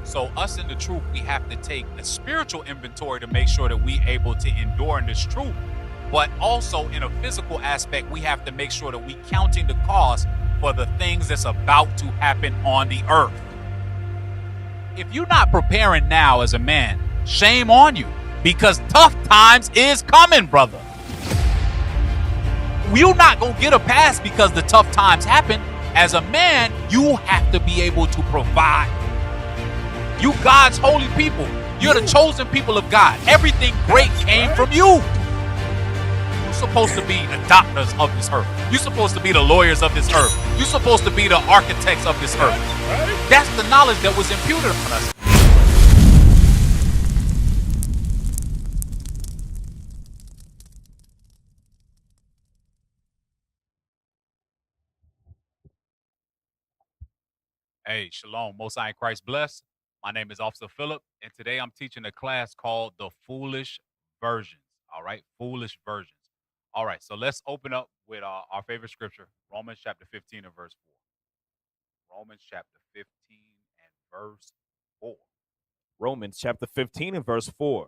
So us in the truth, we have to take a spiritual inventory to make sure that we able to endure in this truth. But also in a physical aspect, we have to make sure that we counting the cost for the things that's about to happen on the earth. If you're not preparing now as a man, shame on you, because tough times is coming, brother. You're not going to get a pass because the tough times happen. As a man, you have to be able to provide. You God's holy people. You're the chosen people of God. Everything great came from you. You're supposed to be the doctors of this earth. You're supposed to be the lawyers of this earth. You're supposed to be the architects of this earth. That's the knowledge that was imputed on us. Hey, shalom. Most High in Christ bless. My name is Officer Phillip, and today I'm teaching a class called The Foolish Versions. All right, Foolish Versions. All right, so let's open up with our favorite scripture, Romans chapter 15 and verse 4. Romans chapter 15 and verse 4. Romans chapter 15 and verse 4.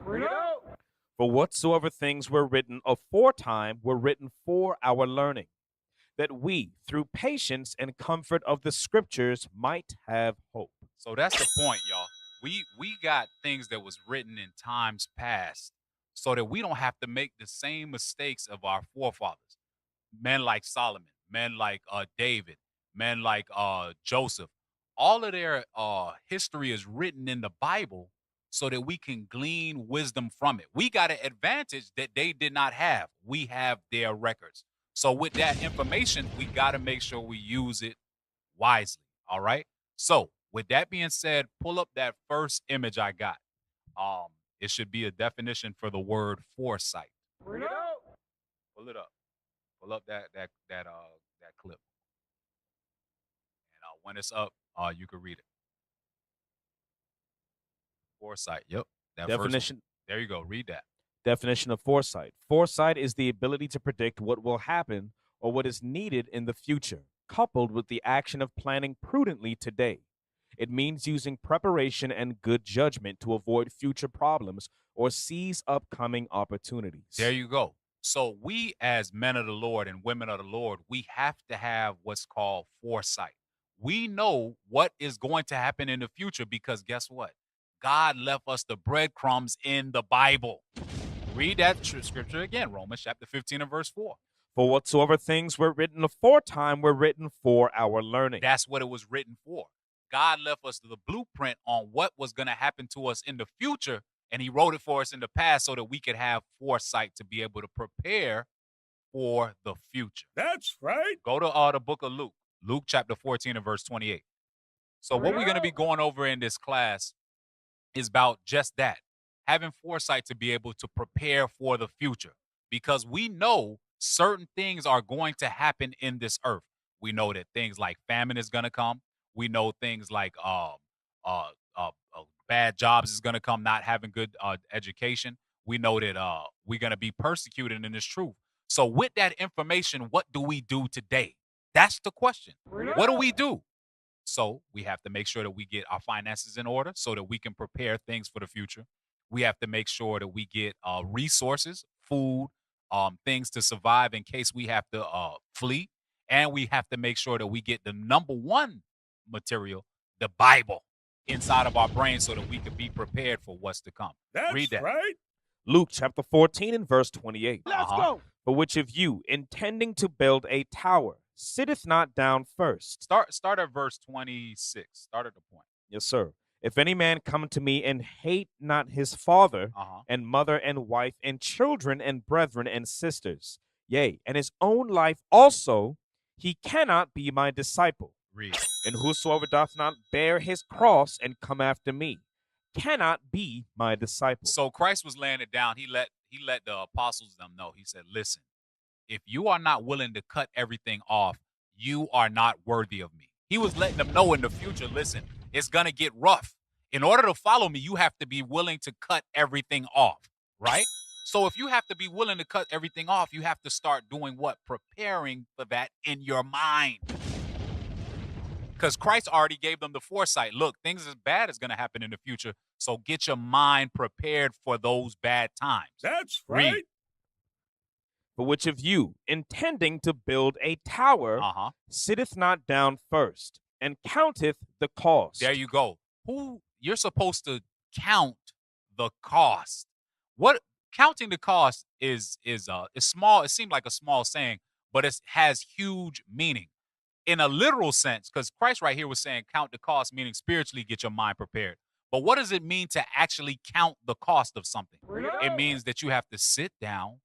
For whatsoever things were written aforetime were written for our learning, that we, through patience and comfort of the scriptures, might have hope. So that's the point, y'all. We got things that was written in times past so that we don't have to make the same mistakes of our forefathers. Men like Solomon, men like David, men like Joseph. All of their history is written in the Bible so that we can glean wisdom from it. We got an advantage that they did not have. We have their records. So with that information, we got to make sure we use it wisely. All right. So with that being said, pull up that first image I got. It should be a definition for the word foresight. Pull it up. Pull up that clip. And when it's up, you can read it. Foresight. Yep. That Definition. There you go. Read that. Definition of foresight. Foresight is the ability to predict what will happen or what is needed in the future, coupled with the action of planning prudently today. It means using preparation and good judgment to avoid future problems or seize upcoming opportunities. There you go. So we as men of the Lord and women of the Lord, we have to have what's called foresight. We know what is going to happen in the future because guess what? God left us the breadcrumbs in the Bible. Read that scripture again, Romans chapter 15 and verse 4. For whatsoever things were written aforetime were written for our learning. That's what it was written for. God left us the blueprint on what was going to happen to us in the future, and he wrote it for us in the past so that we could have foresight to be able to prepare for the future. That's right. Go to the book of Luke, Luke chapter 14 and verse 28. So what we're going to be going over in this class is about just that, having foresight to be able to prepare for the future, because we know certain things are going to happen in this earth. We know that things like famine is going to come. We know things like bad jobs is going to come, not having good education. We know that we're going to be persecuted in this truth. So with that information, what do we do today? That's the question. What do we do? So we have to make sure that we get our finances in order so that we can prepare things for the future. We have to make sure that we get resources, food, things to survive in case we have to flee. And we have to make sure that we get the number one material, the Bible, inside of our brain so that we can be prepared for what's to come. That's Read that. right. Luke chapter 14 and verse 28. Let's go. For which of you, intending to build a tower, sitteth not down first? Start at verse 26. Start at the point. Yes, sir. If any man come to me and hate not his father and mother and wife and children and brethren and sisters, yea, and his own life also, he cannot be my disciple. Read. And whosoever doth not bear his cross and come after me cannot be my disciple. So Christ was laying it down. He let the apostles them know. He said, listen, if you are not willing to cut everything off, you are not worthy of me. He was letting them know in the future, listen, it's going to get rough. In order to follow me, you have to be willing to cut everything off, right? So if you have to be willing to cut everything off, you have to start doing what? Preparing for that in your mind. because Christ already gave them the foresight. Look, things as bad is going to happen in the future, so get your mind prepared for those bad times. That's Read. right. For which of you, intending to build a tower, sitteth not down first, and counteth the cost? There you go. You're supposed to count the cost. What counting the cost is small. It seemed like a small saying, but it has huge meaning in a literal sense, because Christ right here was saying count the cost, meaning spiritually get your mind prepared. But what does it mean to actually count the cost of something? It means that you have to sit down,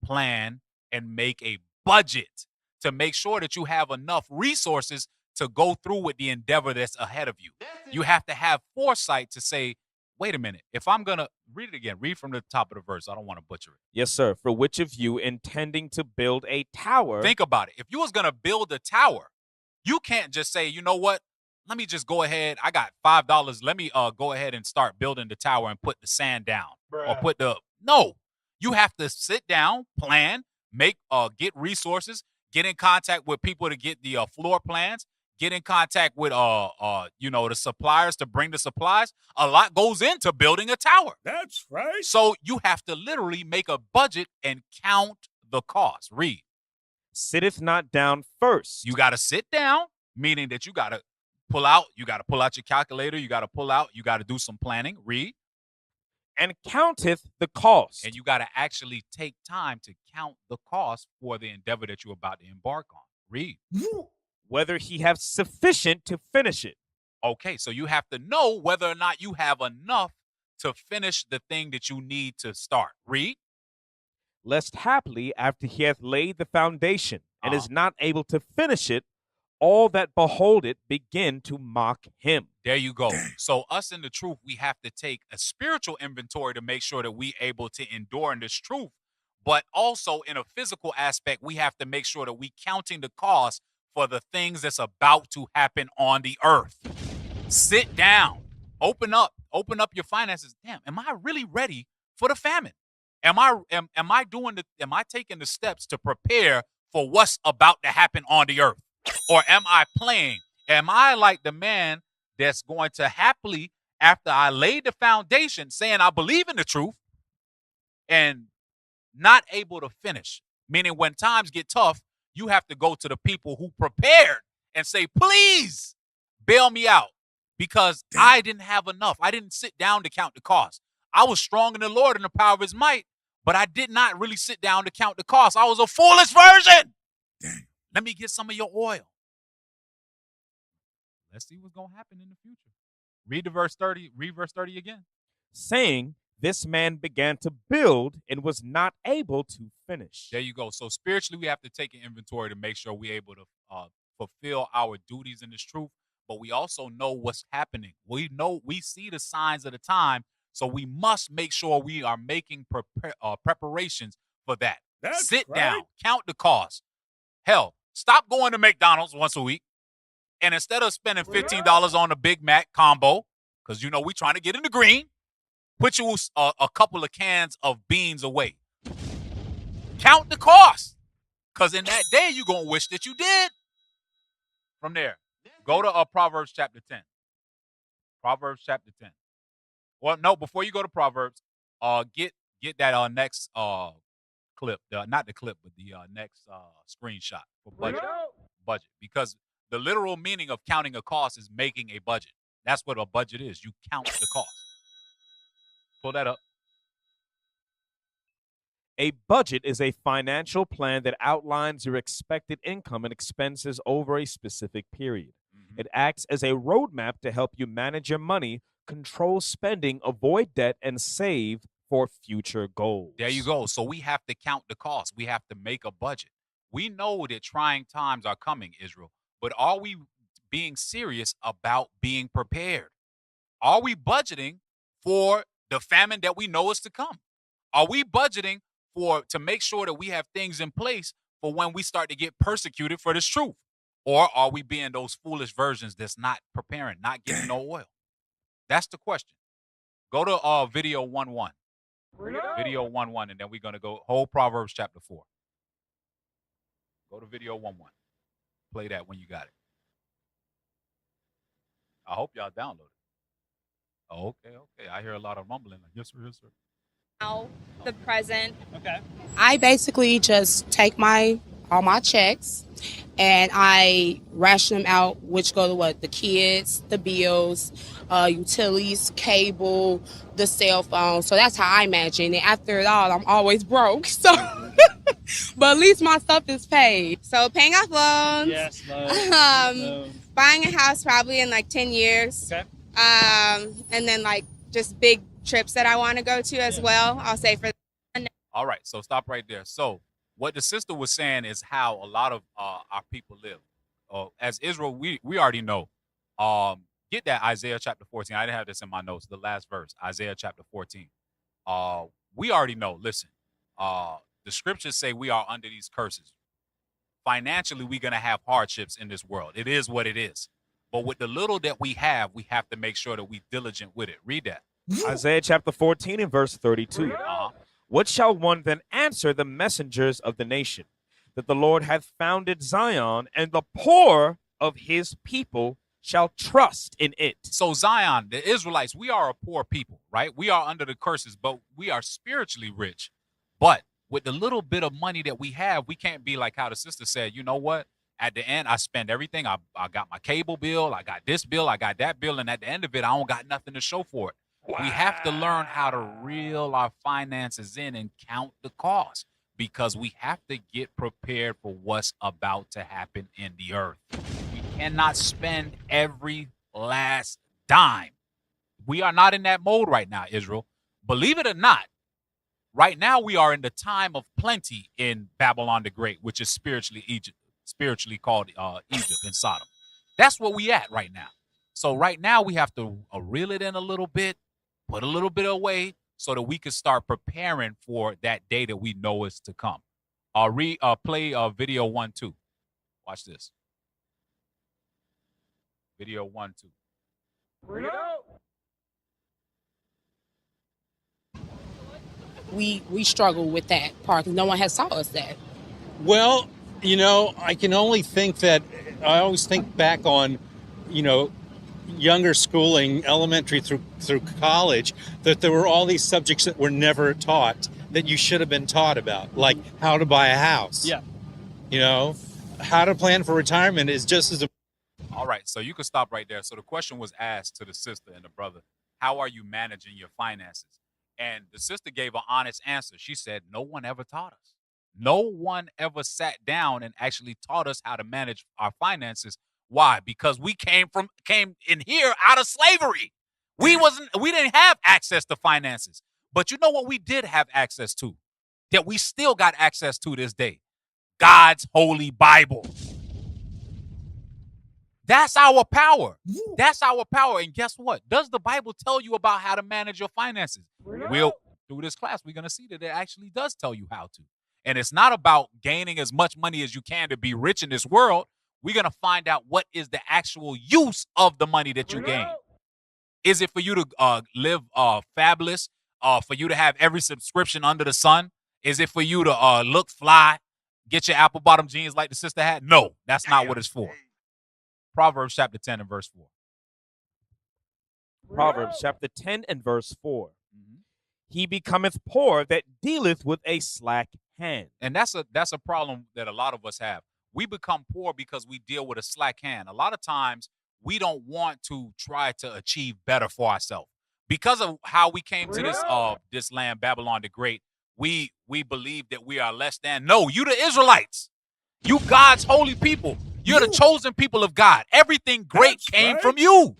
plan, and make a budget to make sure that you have enough resources to go through with the endeavor that's ahead of you. You have to have foresight to say, wait a minute, if I'm going to read it again, read from the top of the verse. I don't want to butcher it. Yes, sir. For which of you, intending to build a tower? Think about it. If you was going to build a tower, you can't just say, you know what? Let me just go ahead. I got $5. Let me go ahead and start building the tower and put the sand down. Or no. You have to sit down, plan, get resources, get in contact with people to get the floor plans, get in contact with the suppliers to bring the supplies. A lot goes into building a tower. That's right. So you have to literally make a budget and count the cost. Read. Sitteth not down first. You got to sit down, meaning that you got to pull out your calculator, you got to do some planning. Read. And counteth the cost. And you got to actually take time to count the cost for the endeavor that you're about to embark on. Read. Whether he have sufficient to finish it. Okay, so you have to know whether or not you have enough to finish the thing that you need to start. Read. Lest haply, after he hath laid the foundation and is not able to finish it, all that behold it begin to mock him. There you go. So us in the truth, we have to take a spiritual inventory to make sure that we able to endure in this truth. But also in a physical aspect, we have to make sure that we counting the cost for the things that's about to happen on the earth. Sit down, open up your finances. Damn, am I really ready for the famine? Am I taking the steps to prepare for what's about to happen on the earth? Or am I playing? Am I like the man that's going to happily, after I laid the foundation, saying I believe in the truth and not able to finish? Meaning when times get tough, you have to go to the people who prepared and say, please bail me out because I didn't have enough. I didn't sit down to count the cost. I was strong in the Lord and the power of his might, but I did not really sit down to count the cost. I was a foolish virgin. Let me get some of your oil. Let's see what's going to happen in the future. Read verse 30 again. Saying, this man began to build and was not able to finish. There you go. So spiritually, we have to take an inventory to make sure we're able to fulfill our duties in this truth, but we also know what's happening. We see the signs of the time, so we must make sure we are making preparations for that. Sit down, count the cost. Hell, stop going to McDonald's once a week. And instead of spending $15 on a Big Mac combo, because, we trying to get in the green, put you a couple of cans of beans away. Count the cost. Because in that day, you're going to wish that you did. From there, go to Proverbs chapter 10. Proverbs chapter 10. Well, no, before you go to Proverbs, get that next clip. Not the clip, but the next screenshot for budget. Budget. Because the literal meaning of counting a cost is making a budget. That's what a budget is. You count the cost. Pull that up. A budget is a financial plan that outlines your expected income and expenses over a specific period. Mm-hmm. It acts as a roadmap to help you manage your money, control spending, avoid debt, and save for future goals. There you go. So we have to count the cost. We have to make a budget. We know that trying times are coming, Israel, but are we being serious about being prepared? Are we budgeting for the famine that we know is to come? Are we budgeting to make sure that we have things in place for when we start to get persecuted for this truth? Or are we being those foolish virgins that's not preparing, not getting no oil? That's the question. Go to video 1:1. Video 1:1, and then we're going to go whole Proverbs chapter 4. Go to video 1:1. Play that when you got it. I hope y'all download it. Oh, okay. I hear a lot of rumbling. Like, yes, sir, yes, sir. Now, the present. Okay. I basically just take all my checks and I ration them out, which go to what? The kids, the bills, utilities, cable, the cell phone. So that's how I imagine it. After it all, I'm always broke. So, but at least my stuff is paid. So paying off loans. Yes, Buying a house probably in like 10 years. Okay. And then like just big trips that I want to go to as well. I'll say for. All right, so stop right there. So what the sister was saying is how a lot of our people live. As Israel, we already know. Get that Isaiah chapter 14. I didn't have this in my notes. The last verse, Isaiah chapter 14. We already know. Listen, the scriptures say we are under these curses. Financially, we're going to have hardships in this world. It is what it is. But with the little that we have to make sure that we diligent with it. Read that. Isaiah chapter 14 and verse 32. What shall one then answer the messengers of the nation? That the Lord hath founded Zion, and the poor of his people shall trust in it. So Zion, the Israelites, we are a poor people, right? We are under the curses, but we are spiritually rich. But with the little bit of money that we have, we can't be like how the sister said, you know what? At the end, I spend everything. I got my cable bill. I got this bill. I got that bill. And at the end of it, I don't got nothing to show for it. Wow. We have to learn how to reel our finances in and count the cost, because we have to get prepared for what's about to happen in the earth. We cannot spend every last dime. We are not in that mode right now, Israel. Believe it or not, right now we are in the time of plenty in Babylon the Great, which is spiritually called Egypt and Sodom. That's where we at right now. So right now we have to reel it in a little bit, put a little bit away, so that we can start preparing for that day that we know is to come. Play video 1-2. Watch this. Video 1-2. We struggle with that part because no one has taught us that. Well, I can only think that I always think back on, younger schooling, elementary through college, that there were all these subjects that were never taught that you should have been taught about, like how to buy a house. Yeah. How to plan for retirement is just as All right, so you can stop right there. So the question was asked to the sister and the brother, how are you managing your finances? And the sister gave an honest answer. She said, no one ever taught us. No one ever sat down and actually taught us how to manage our finances. Why? Because we came in here out of slavery. We didn't have access to finances. But you know what we did have access to, that we still got access to this day? God's holy Bible. That's our power. That's our power. And guess what? Does the Bible tell you about how to manage your finances? Through this class, we're going to see that it actually does tell you how to. And it's not about gaining as much money as you can to be rich in this world. We're going to find out what is the actual use of the money that you gain. Is it for you to live fabulous? For you to have every subscription under the sun? Is it for you to look fly, get your apple bottom jeans like the sister had? No, that's not what it's for. Proverbs chapter 10 and verse 4. Proverbs chapter 10 and verse 4. He becometh poor that dealeth with a slack hand. And that's a problem that a lot of us have. We become poor because we deal with a slack hand. A lot of times we don't want to try to achieve better for ourselves. Because of how we came to this land, Babylon the Great, we believe that we are less than. No, you the Israelites. You God's holy people. You're the chosen people of God. Everything great came from you.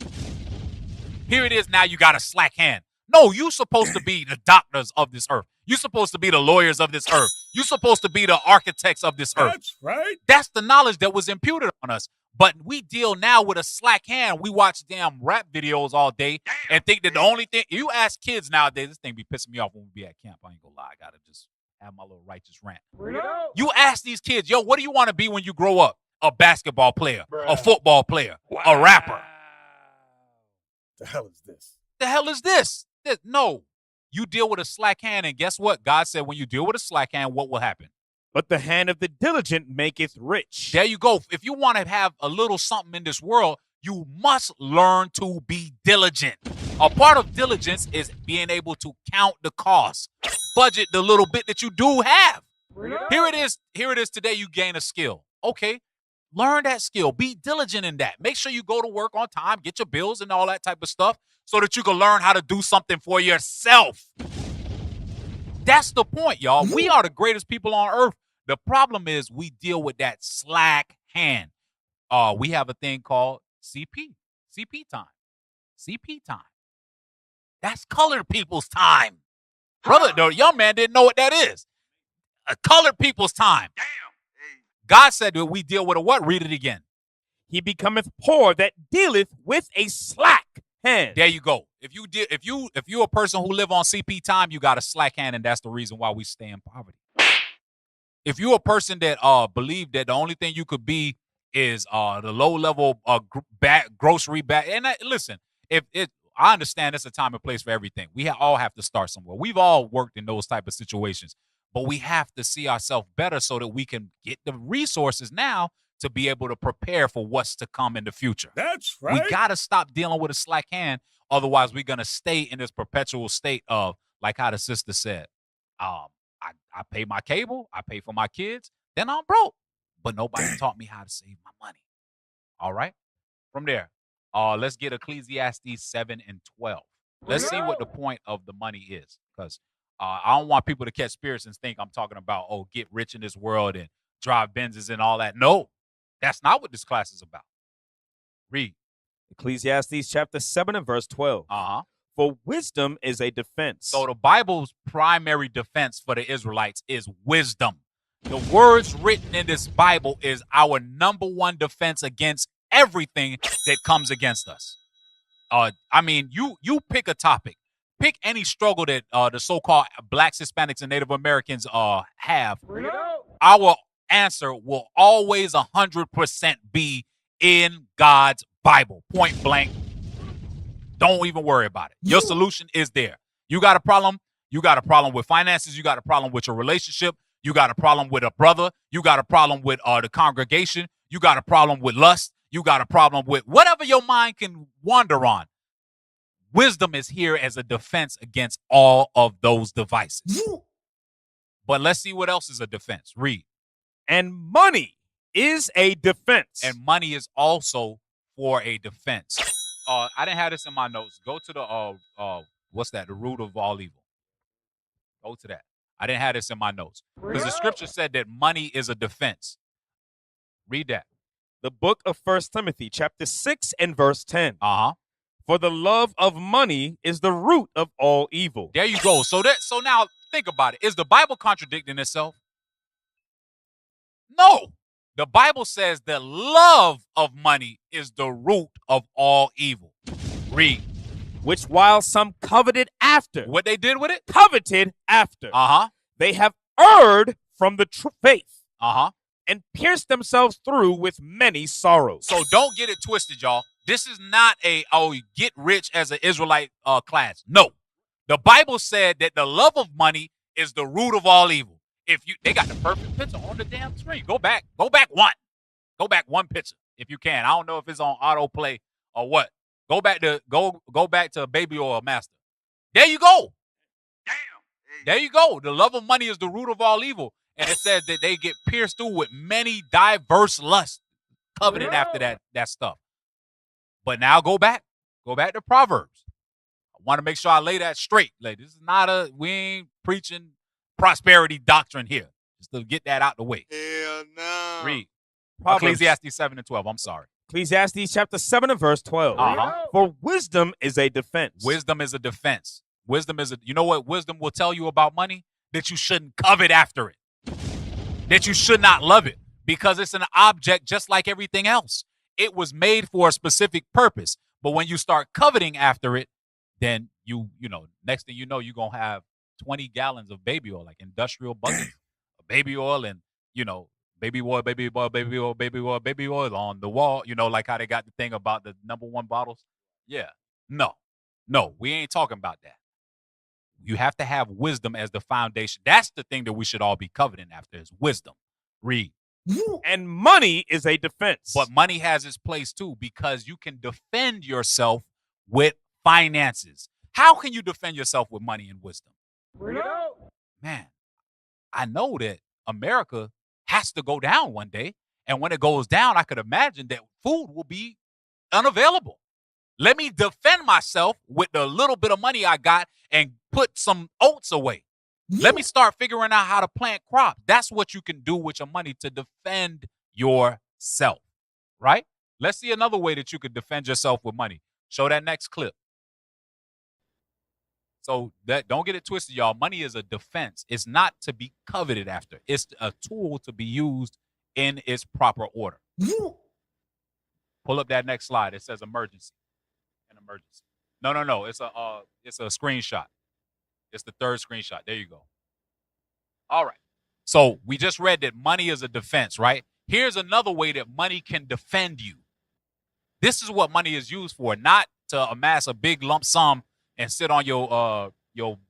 Here it is now, you got a slack hand. No, you're supposed to be the doctors of this earth. You're supposed to be the lawyers of this earth. You're supposed to be the architects of this earth. That's right. That's the knowledge that was imputed on us. But we deal now with a slack hand. We watch damn rap videos all day and think that the only thing, you ask kids nowadays, this thing be pissing me off when we be at camp. I ain't gonna lie. I gotta just have my little righteous rant. You ask these kids, yo, what do you want to be when you grow up? A basketball player, a football player, a rapper. The hell is this? The hell is this? No, you deal with a slack hand, and guess what? God said when you deal with a slack hand, what will happen? But the hand of the diligent maketh rich. There you go. If you want to have a little something in this world, You must learn to be diligent. A part of diligence is being able to count the cost, budget the little bit that you do have. Here it is. Here it is today. You gain a skill. Okay. Learn that skill. Be diligent in that. Make sure you go to work on time, get your bills and all that type of stuff so that you can learn how to do something for yourself. That's the point, y'all. We are the greatest people on earth. The problem is we deal with that slack hand. We have a thing called CP time. CP time. That's colored people's time. Brother, the young man didn't know what that is. Colored people's time. Damn. God said that we deal with a what? Read it again. He becometh poor that dealeth with a slack hand. There you go. If you're a person who live on CP time, you got a slack hand, and that's the reason why we stay in poverty. If you're a person that believe that the only thing you could be is the low level grocery bag, and listen, I understand it's a time and place for everything. We all have to start somewhere. We've all worked in those type of situations. But we have to see ourselves better so that we can get the resources now to be able to prepare for what's to come in the future. That's right. We got to stop dealing with a slack hand. Otherwise, we're going to stay in this perpetual state of, like how the sister said, I pay my cable, I pay for my kids, then I'm broke. But nobody taught me how to save my money. All right? From there, let's get Ecclesiastes 7 and 12. Let's see what the point of the money is, because I don't want people to catch spirits and think I'm talking about, get rich in this world and drive Benzes and all that. No, that's not what this class is about. Read. Ecclesiastes chapter 7 and verse 12. For wisdom is a defense. So the Bible's primary defense for the Israelites is wisdom. The words written in this Bible is our number one defense against everything that comes against us. I mean, you pick a topic. Pick any struggle that the so-called blacks, Hispanics, and Native Americans have. Our answer will always 100% be in God's Bible, point blank. Don't even worry about it. Your solution is there. You got a problem? You got a problem with finances. You got a problem with your relationship. You got a problem with a brother. You got a problem with the congregation. You got a problem with lust. You got a problem with whatever your mind can wander on. Wisdom is here as a defense against all of those devices. But let's see what else is a defense. Read. And money is a defense. And money is also for a defense. I didn't have this in my notes. Go to the, what's that? The root of all evil. Go to that. I didn't have this in my notes. Because the scripture said that money is a defense. Read that. The book of 1 Timothy chapter 6 and verse 10. For the love of money is the root of all evil. There you go. So now think about it. Is the Bible contradicting itself? No. The Bible says the love of money is the root of all evil. Read. Which while some coveted after. What they did with it? Coveted after. They have erred from the faith. And pierced themselves through with many sorrows. So don't get it twisted, y'all. This is not a, get rich as an Israelite class. No. The Bible said that the love of money is the root of all evil. They got the perfect picture on the damn screen. Go back one. Go back one picture if you can. I don't know if it's on autoplay or what. Go back to Baby Oil Master. There you go. Damn. There you go. The love of money is the root of all evil. And it says that they get pierced through with many diverse lusts, coveting after that stuff. But now go back to Proverbs. I want to make sure I lay that straight. Like, this is not we ain't preaching prosperity doctrine here. Just to get that out the way. Hell no. Read. Ecclesiastes 7 and 12. I'm sorry. Ecclesiastes chapter 7 and verse 12. For wisdom is a defense. Wisdom is a defense. You know what wisdom will tell you about money? That you shouldn't covet after it. That you should not love it. Because it's an object just like everything else. It was made for a specific purpose. But when you start coveting after it, then you know, next thing you know, you're going to have 20 gallons of baby oil, like industrial buckets of baby oil and, baby oil on the wall, like how they got the thing about the number one bottles. Yeah. No, we ain't talking about that. You have to have wisdom as the foundation. That's the thing that we should all be coveting after is wisdom. Read. And money is a defense. But money has its place too, because you can defend yourself with finances. How can you defend yourself with money and wisdom? Man, I know that America has to go down one day. And when it goes down, I could imagine that food will be unavailable. Let me defend myself with the little bit of money I got and put some oats away. Let me start figuring out how to plant crops. That's what you can do with your money to defend yourself, right? Let's see another way that you could defend yourself with money. Show that next clip. So that don't get it twisted, y'all. Money is a defense. It's not to be coveted after. It's a tool to be used in its proper order. Pull up that next slide. It says emergency. An emergency. No. It's a screenshot. It's the third screenshot. There you go. All right. So we just read that money is a defense, right? Here's another way that money can defend you. This is what money is used for, not to amass a big lump sum and sit on your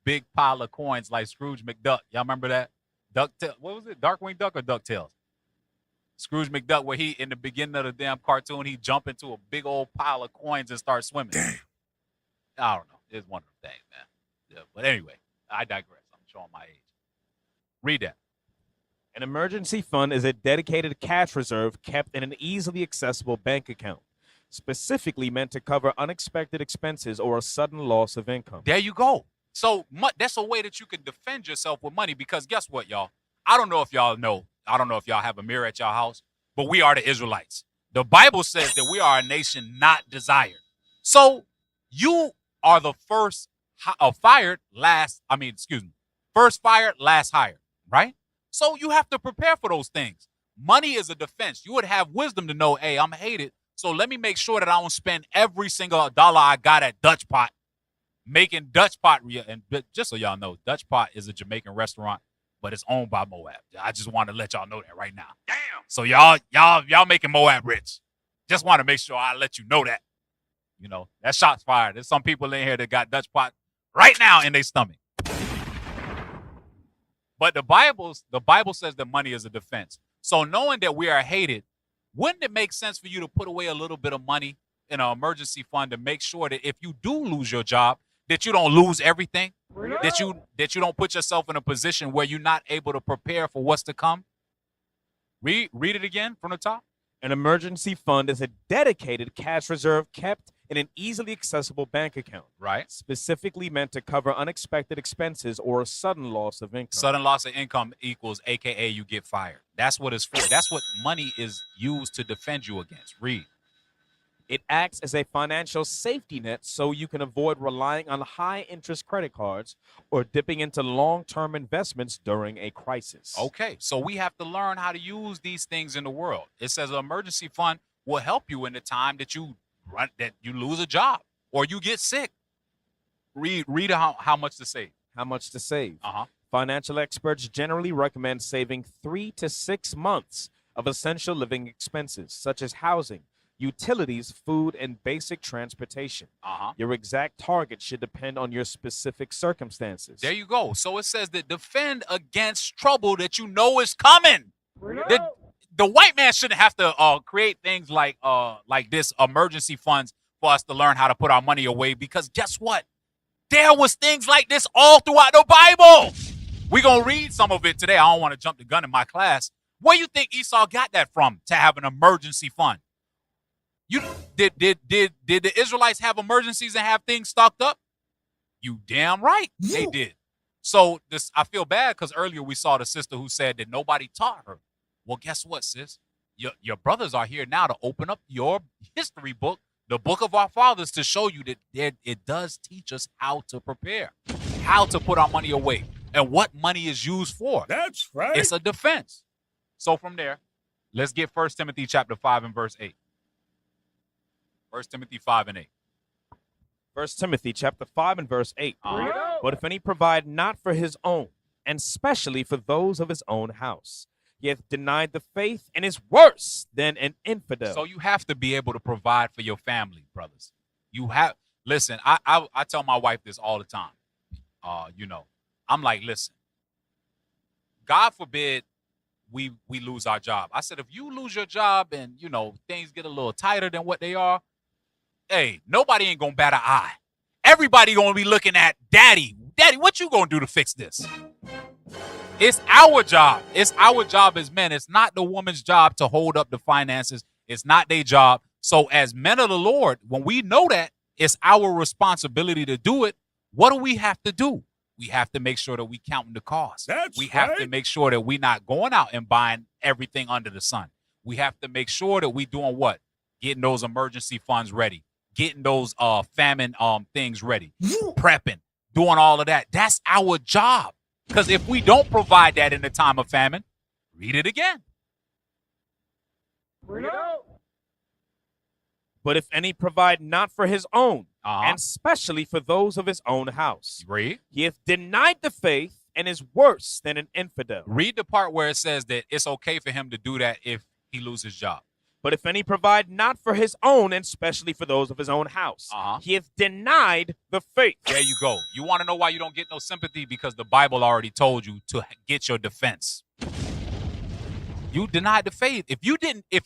big pile of coins like Scrooge McDuck. Y'all remember that? What was it? Darkwing Duck or DuckTales? Scrooge McDuck, where he, in the beginning of the damn cartoon, he jump into a big old pile of coins and start swimming. Damn. I don't know. It's one of the things, man. Yeah, but anyway, I digress. I'm showing my age. Read that. An emergency fund is a dedicated cash reserve kept in an easily accessible bank account, specifically meant to cover unexpected expenses or a sudden loss of income. There you go. So that's a way that you can defend yourself with money, because guess what, y'all? I don't know if y'all know. I don't know if y'all have a mirror at y'all house, but we are the Israelites. The Bible says that we are a nation not desired. So you are the first fired, last fired, last hired, right? So you have to prepare for those things. Money is a defense. You would have wisdom to know, hey, I'm hated, so let me make sure that I don't spend every single dollar I got at Dutch Pot making Dutch Pot. And just so y'all know, Dutch Pot is a Jamaican restaurant, but it's owned by Moab. I just want to let y'all know that right now. Damn. So y'all making Moab rich. Just want to make sure I let you know that. You know, that shot's fired. There's some people in here that got Dutch Pot right now in their stomach. But the Bible says that money is a defense. So knowing that we are hated, wouldn't it make sense for you to put away a little bit of money in an emergency fund to make sure that if you do lose your job, that you don't lose everything? That you don't put yourself in a position where you're not able to prepare for what's to come? Read it again from the top. An emergency fund is a dedicated cash reserve kept in an easily accessible bank account, right? Specifically meant to cover unexpected expenses or a sudden loss of income. Sudden loss of income equals AKA you get fired. That's what it's for. That's what money is used to defend you against. Read. It acts as a financial safety net so you can avoid relying on high-interest credit cards or dipping into long-term investments during a crisis. Okay, so we have to learn how to use these things in the world. It says an emergency fund will help you in the time that you lose a job or you get sick. Read how much to save. How much to save? Uh-huh. Financial experts generally recommend saving 3 to 6 months of essential living expenses, such as housing, utilities, food, and basic transportation. Your exact target should depend on your specific circumstances. There you go. So it says that defend against trouble that you know is coming. The white man shouldn't have to create things like this emergency funds for us to learn how to put our money away, because guess what? There was things like this all throughout the Bible. We're going to read some of it today. I don't want to jump the gun in my class. Where you think Esau got that from, to have an emergency fund? Did the Israelites have emergencies and have things stocked up? You damn right they did. So I feel bad because earlier we saw the sister who said that nobody taught her. Well, guess what, sis? Your brothers are here now to open up your history book, the book of our fathers, to show you that it does teach us how to prepare, how to put our money away, and what money is used for. That's right. It's a defense. So from there, let's get 1 Timothy chapter 5 and verse 8. 1 Timothy 5 and 8. 1 Timothy chapter 5 and verse 8. But if any provide not for his own, and specially for those of his own house, he hath denied the faith and is worse than an infidel. So you have to be able to provide for your family, brothers. Listen, I tell my wife this all the time. I'm like, listen, God forbid we lose our job. I said, if you lose your job and, you know, things get a little tighter than what they are, hey, nobody ain't gonna bat an eye. Everybody gonna be looking at daddy, what you gonna do to fix this? It's our job. It's our job as men. It's not the woman's job to hold up the finances. It's not their job. So as men of the Lord, when we know that it's our responsibility to do it, what do we have to do? We have to make sure that we counting the cost. We have to make sure that we're not going out and buying everything under the sun. We have to make sure that we doing what? Getting those emergency funds ready, getting those famine things ready, prepping, doing all of that. That's our job. Because if we don't provide that in the time of famine, read it again. But if any provide not for his own, and especially for those of his own house, Read. he hath denied the faith and is worse than an infidel. Read the part where it says that it's okay for him to do that if he loses his job. But if any provide not for his own, and especially for those of his own house, he hath denied the faith. There you go. You want to know why you don't get no sympathy? Because the Bible already told you to get your defense. You denied the faith. If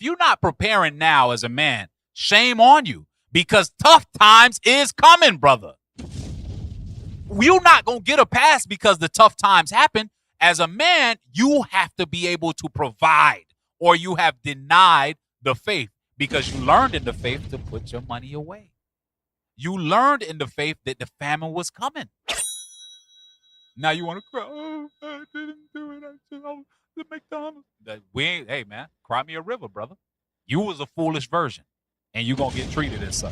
you're not preparing now as a man, shame on you, because tough times is coming, brother. You're not going to get a pass because the tough times happen. As a man, you have to be able to provide, or you have denied the faith, because you learned in the faith to put your money away. You learned in the faith that the famine was coming. Now you want to cry, oh, I didn't do it. I should have the McDonald's. Hey, man, cry me a river, brother. You was a foolish virgin, and you're going to get treated as such.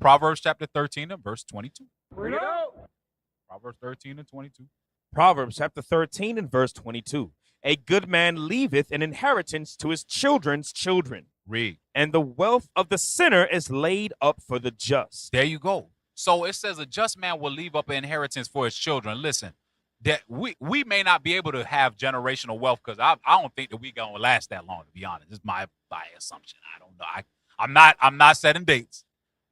Proverbs chapter 13 and verse 22. Proverbs 13 and 22. Proverbs chapter 13 and verse 22. A good man leaveth an inheritance to his children's children. Read. And the wealth of the sinner is laid up for the just. There you go. So it says a just man will leave up an inheritance for his children. Listen, that we may not be able to have generational wealth, because I don't think that we gonna last that long, to be honest. It's my assumption. I don't know. I'm not setting dates,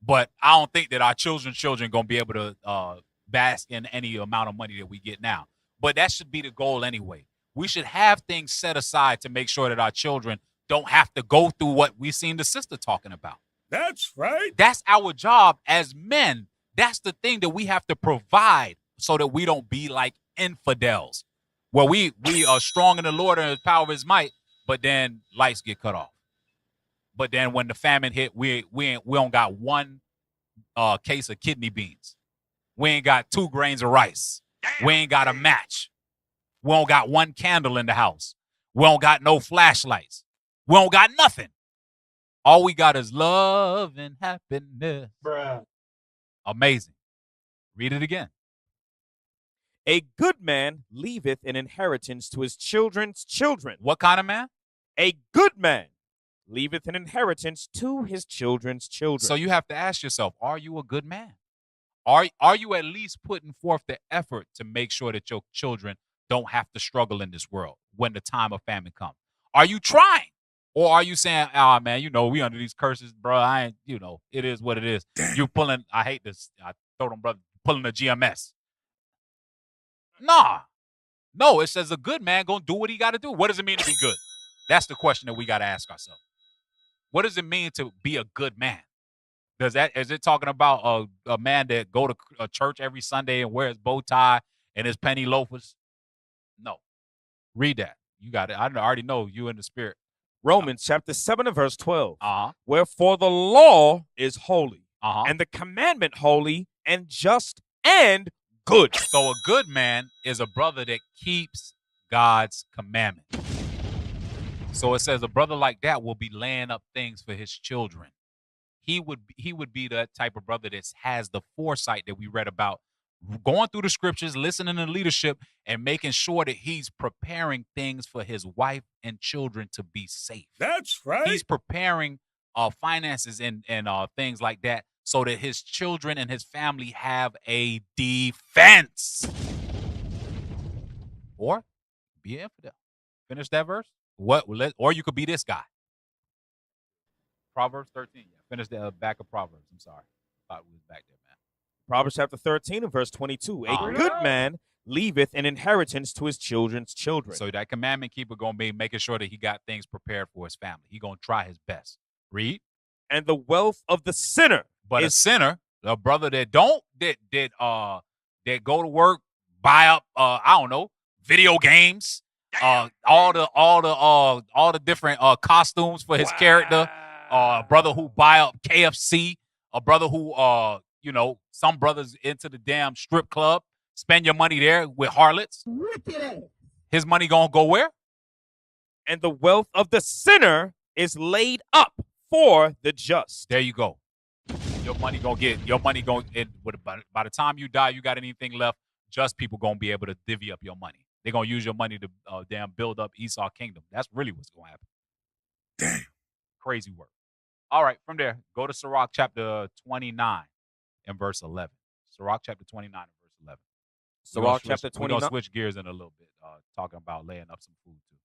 but I don't think that our children gonna be able to bask in any amount of money that we get now. But that should be the goal anyway. We should have things set aside to make sure that our children don't have to go through what we seen the sister talking about. That's right. That's our job as men. That's the thing that we have to provide so that we don't be like infidels, where we are strong in the Lord and the power of his might, but then lights get cut off. But then when the famine hit, we don't got one case of kidney beans. We ain't got 2 grains of rice. We ain't got a match. We don't got one candle in the house. We don't got no flashlights. We don't got nothing. All we got is love and happiness. Bruh. Amazing. Read it again. A good man leaveth an inheritance to his children's children. What kind of man? A good man leaveth an inheritance to his children's children. So you have to ask yourself, are you a good man? Are you at least putting forth the effort to make sure that your children don't have to struggle in this world when the time of famine comes? Are you trying? Or are you saying, oh, man, we under these curses, bro. I ain't, it is what it is. You pulling, I hate this. I told them, brother, pulling a GMS. Nah. No, it says a good man going to do what he got to do. What does it mean to be good? That's the question that we got to ask ourselves. What does it mean to be a good man? Is it talking about a man that go to a church every Sunday and wear his bow tie and his penny loafers? No. Read that. You got it. I already know you in the spirit. Romans chapter 7 and verse 12. Uh-huh. Wherefore the law is holy, Uh-huh. and the commandment holy and just and good. So a good man is a brother that keeps God's commandment. So it says a brother like that will be laying up things for his children. He would be the type of brother that has the foresight that we read about, going through the scriptures, listening to leadership, and making sure that he's preparing things for his wife and children to be safe. That's right. He's preparing finances and things like that so that his children and his family have a defense. Or be an infidel. Finish that verse. Or you could be this guy. Proverbs 13. Yeah, finish the back of Proverbs. I'm sorry. Thought we was back there, man. Proverbs chapter 13 and verse 22. A good man leaveth an inheritance to his children's children. So that commandment keeper gonna be making sure that he got things prepared for his family. He gonna try his best. Read. And the wealth of the sinner But a is sinner, a brother that that go to work, buy up I don't know, video games, all the different costumes for his character, a brother who buy up KFC, a brother who some brothers into the damn strip club, spend your money there with harlots. His money gonna go where? and the wealth of the sinner is laid up for the just. There you go. Your money gonna by the time you die, you got anything left, just people gonna be able to divvy up your money. They're gonna use your money to damn build up Esau kingdom. That's really what's gonna happen. Damn. Crazy work. All right, from there, go to Sirach chapter 29 and verse 11. Sirach chapter 29 and verse 11. Sirach chapter We're gonna 29. switch gears in a little bit, talking about laying up some food too.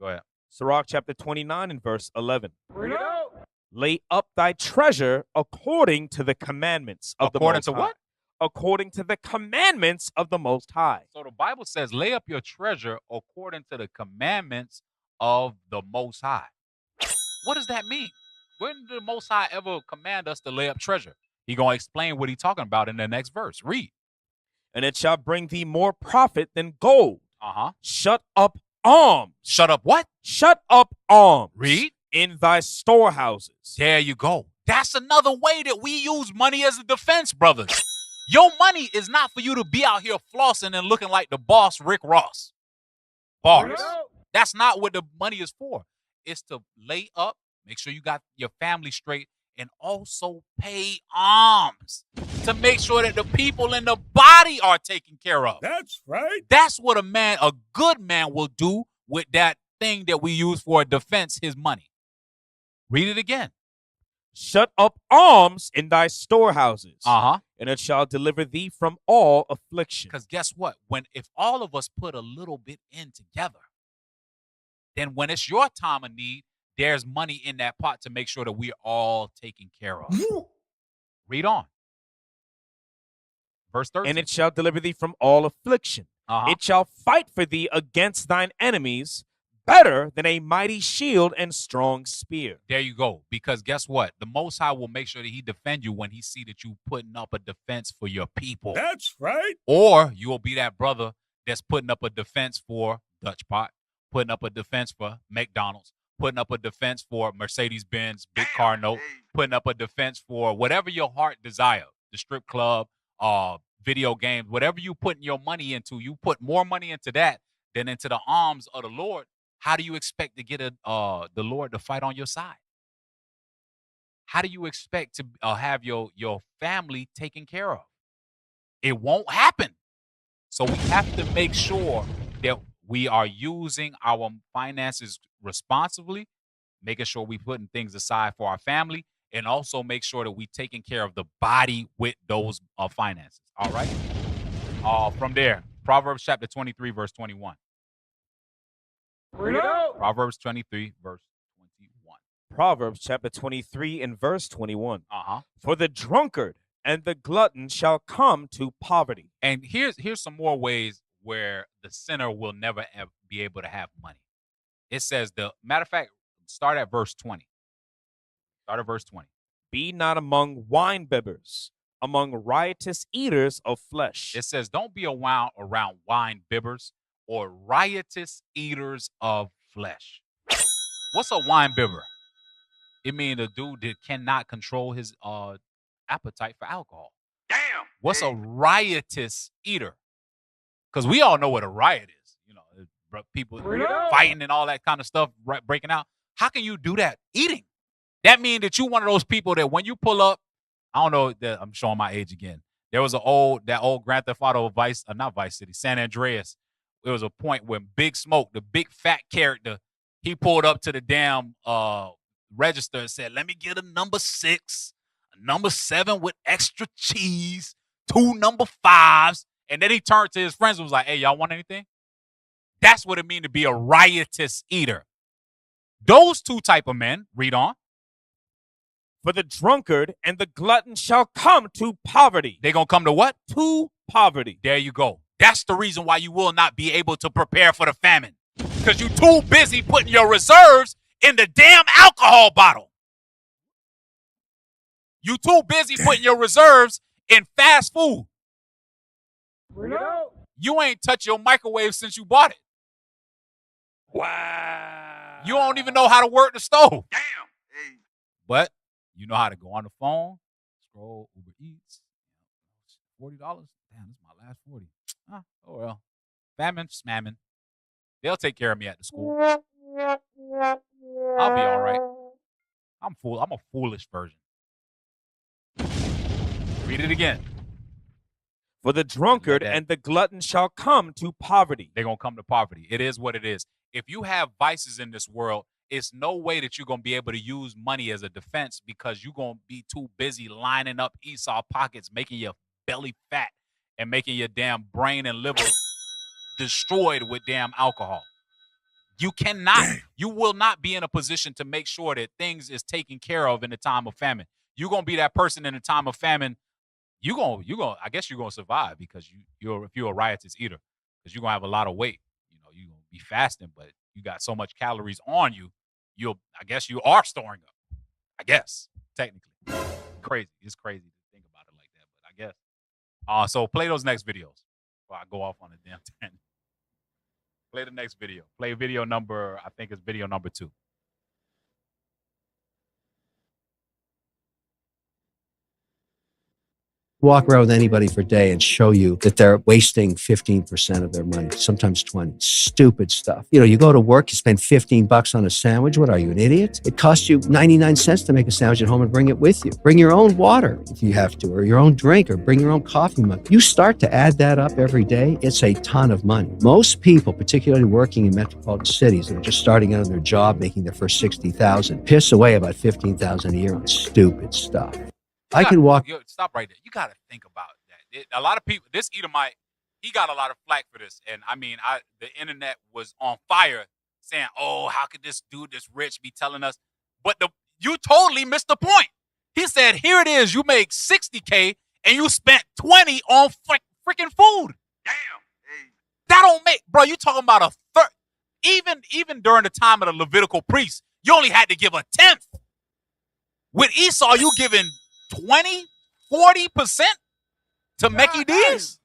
Go ahead. Sirach chapter 29 and verse 11. Lay up thy treasure according to the commandments of the According Most to High. what? According to the commandments of the Most High. So the Bible says, lay up your treasure according to the commandments of the Most High. What does that mean? When did the Most High ever command us to lay up treasure? He going to explain what he's talking about in the next verse. Read. And it shall bring thee more profit than gold. Uh-huh. Shut up alms. Shut up what? Shut up alms. Read. In thy storehouses. There you go. That's another way that we use money as a defense, brothers. Your money is not for you to be out here flossing and looking like the boss, Rick Ross. Bars. That's not what the money is for. It's to lay up, make sure you got your family straight, and also pay alms to make sure that the people in the body are taken care of. That's right. That's what a good man will do with that thing that we use for a defense, his money. Read it again. Shut up alms in thy storehouses. Uh-huh. And it shall deliver thee from all affliction. Because guess what? If all of us put a little bit in together, then when it's your time of need, there's money in that pot to make sure that we're all taken care of. Read on. Verse 13. And it shall deliver thee from all affliction. Uh-huh. It shall fight for thee against thine enemies better than a mighty shield and strong spear. There you go. Because guess what? The Most High will make sure that he defend you when he see that you putting up a defense for your people. That's right. Or you will be that brother that's putting up a defense for Dutch Pot, putting up a defense for McDonald's, putting up a defense for Mercedes-Benz, big car note, putting up a defense for whatever your heart desire, the strip club, video games, whatever you putting your money into, you put more money into that than into the arms of the Lord. How do you expect to get the Lord to fight on your side? How do you expect to have your family taken care of? It won't happen. So we have to make sure that we are using our finances responsibly, making sure we're putting things aside for our family, and also make sure that we're taking care of the body with those finances. All right? From there, Proverbs chapter 23, verse 21. Proverbs 23, verse 21. Proverbs chapter 23 and verse 21. Uh-huh. For the drunkard and the glutton shall come to poverty. And here's some more ways where the sinner will never be able to have money. It says, matter of fact, start at verse 20. Start at verse 20. Be not among wine bibbers, among riotous eaters of flesh. It says, don't be around wine bibbers or riotous eaters of flesh. What's a wine bibber? It means a dude that cannot control his appetite for alcohol. Damn. What's a riotous eater? Because we all know what a riot is. You know, people fighting and all that kind of stuff breaking out. How can you do that eating? That means that you one of those people that when you pull up, I don't know, that I'm showing my age again. There was that old Grand Theft Auto not Vice City, San Andreas. There was a point when Big Smoke, the big fat character, he pulled up to the damn register and said, let me get a number 6, a number 7 with extra cheese, 2 number 5s. And then he turned to his friends and was like, hey, y'all want anything? That's what it means to be a riotous eater. Those two type of men, read on. For the drunkard and the glutton shall come to poverty. They're going to come to what? To poverty. There you go. That's the reason why you will not be able to prepare for the famine. Because you're too busy putting your reserves in the damn alcohol bottle. You too busy putting your reserves in fast food. You ain't touched your microwave since you bought it. Wow. You don't even know how to work the stove. Damn. Hey. But you know how to go on the phone, scroll Uber Eats, $40. Damn, this is my last 40. Oh well. Famine, smamming. They'll take care of me at the school. I'll be all right. I'm a foolish version. Read it again. For the drunkard Let that- and the glutton shall come to poverty. They're going to come to poverty. It is what it is. If you have vices in this world, it's no way that you're going to be able to use money as a defense because you're going to be too busy lining up Esau pockets, making your belly fat and making your damn brain and liver destroyed with damn alcohol. You cannot, you will not be in a position to make sure that things is taken care of in the time of famine. You're going to be that person in the time of famine. I guess you're going to survive because if you're a riotous eater, because you're going to have a lot of weight. You know, you're going to be fasting, but you got so much calories on you, I guess you are storing up. I guess, technically. Crazy. It's crazy to think about it like that, but I guess. So play those next videos before I go off on a damn tangent. Play the next video. Play video number, I think it's video number 2. Walk around with anybody for a day and show you that they're wasting 15% of their money, sometimes 20. Stupid stuff. You know, you go to work, you spend $15 on a sandwich. What are you, an idiot? It costs you 99 cents to make a sandwich at home and bring it with you. Bring your own water if you have to, or your own drink, or bring your own coffee mug. You start to add that up every day, it's a ton of money. Most people, particularly working in metropolitan cities that are just starting out on their job, making their first $60,000, piss away about $15,000 a year on stupid stuff. I can walk. Stop right there. You got to think about that. A lot of people, this Edomite, he got a lot of flack for this. And I mean, the internet was on fire saying, oh, how could this dude, this rich, be telling us? But you totally missed the point. He said, here it is. You make $60K and you spent 20 on freaking food. Damn. Hey. That don't make, bro, you talking about a third. Even during the time of the Levitical priests, you only had to give a 10th. With Esau, you giving 20, 40% to Mickey D's?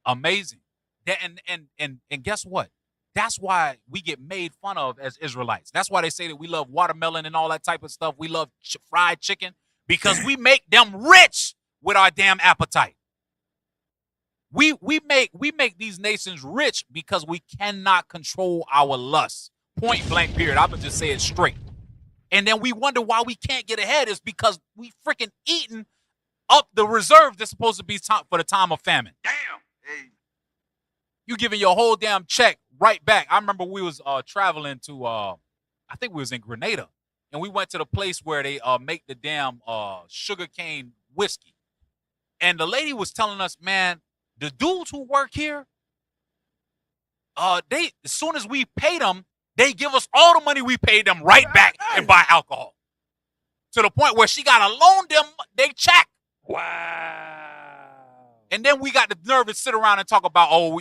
Amazing. And guess what? That's why we get made fun of as Israelites. That's why they say that we love watermelon and all that type of stuff. We love fried chicken because we make them rich with our damn appetite. We make these nations rich because we cannot control our lusts. Point blank period. I'm going to just say it straight. And then we wonder why we can't get ahead is because we freaking eating up the reserve that's supposed to be for the time of famine. Damn. Hey. You giving your whole damn check right back. I remember we was traveling to, I think we was in Grenada, and we went to the place where they make the damn sugarcane whiskey. And the lady was telling us, man, the dudes who work here, as soon as we pay them, they give us all the money we paid them right back and buy alcohol. To the point where she got to loan them they check. Wow. And then we got the nerve to sit around and talk about, oh,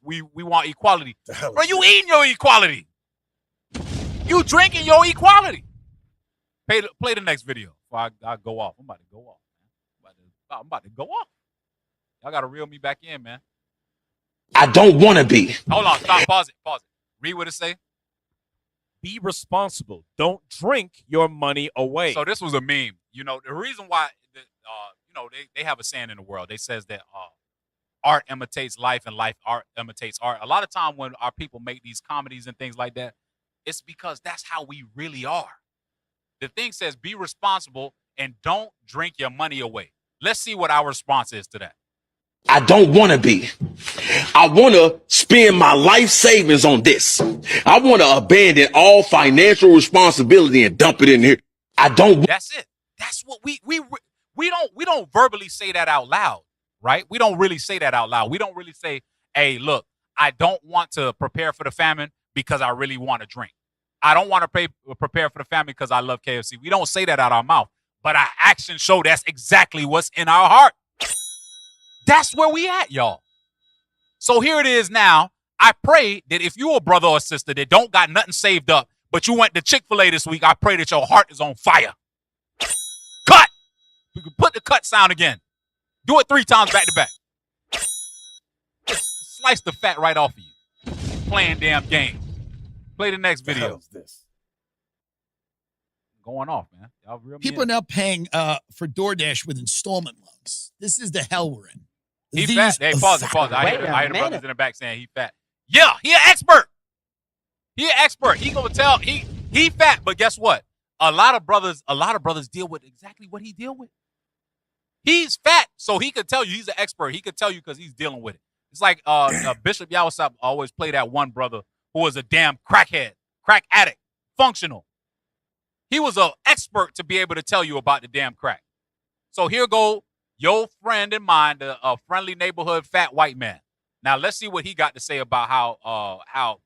we want equality. Bro, you eating your equality. You drinking your equality. Play the next video before I go off. I'm about to go off, man. I'm about to go off. Y'all got to reel me back in, man. I don't want to be. Hold on. Stop. Pause it. Read what it say. Be responsible. Don't drink your money away. So this was a meme. The reason why, they have a saying in the world. They says that art imitates life and art imitates art. A lot of time when our people make these comedies and things like that, it's because that's how we really are. The thing says be responsible and don't drink your money away. Let's see what our response is to that. I don't want to be. I want to spend my life savings on this. I want to abandon all financial responsibility and dump it in here. I don't. That's it. That's what we don't verbally say that out loud, right? We don't really say that out loud. We don't really say, hey, look, I don't want to prepare for the famine because I really want to drink. I don't want to prepare for the famine because I love KFC. We don't say that out our mouth, but our actions show that's exactly what's in our heart. That's where we at, y'all. So here it is now. I pray that if you're a brother or sister that don't got nothing saved up, but you went to Chick-fil-A this week, I pray that your heart is on fire. Cut! You can put the cut sound again. Do it 3 times back to back. Just slice the fat right off of you. Playing damn game. Play the next video. The hell is this? Going off, man. Y'all real People are now paying for DoorDash with installment loans. This is the hell we're in. He fat. Hey, pause it. I hear the brothers in the back saying he fat. Yeah, he an expert. He an expert. He gonna tell he fat, but guess what? A lot of brothers deal with exactly what he deal with. He's fat, so he could tell you he's an expert. He could tell you because he's dealing with it. It's like Bishop Yawasop always play that one brother who was a damn crackhead, crack addict, functional. He was an expert to be able to tell you about the damn crack. So here go your friend and mine, a friendly neighborhood fat white man. Now let's see what he got to say about how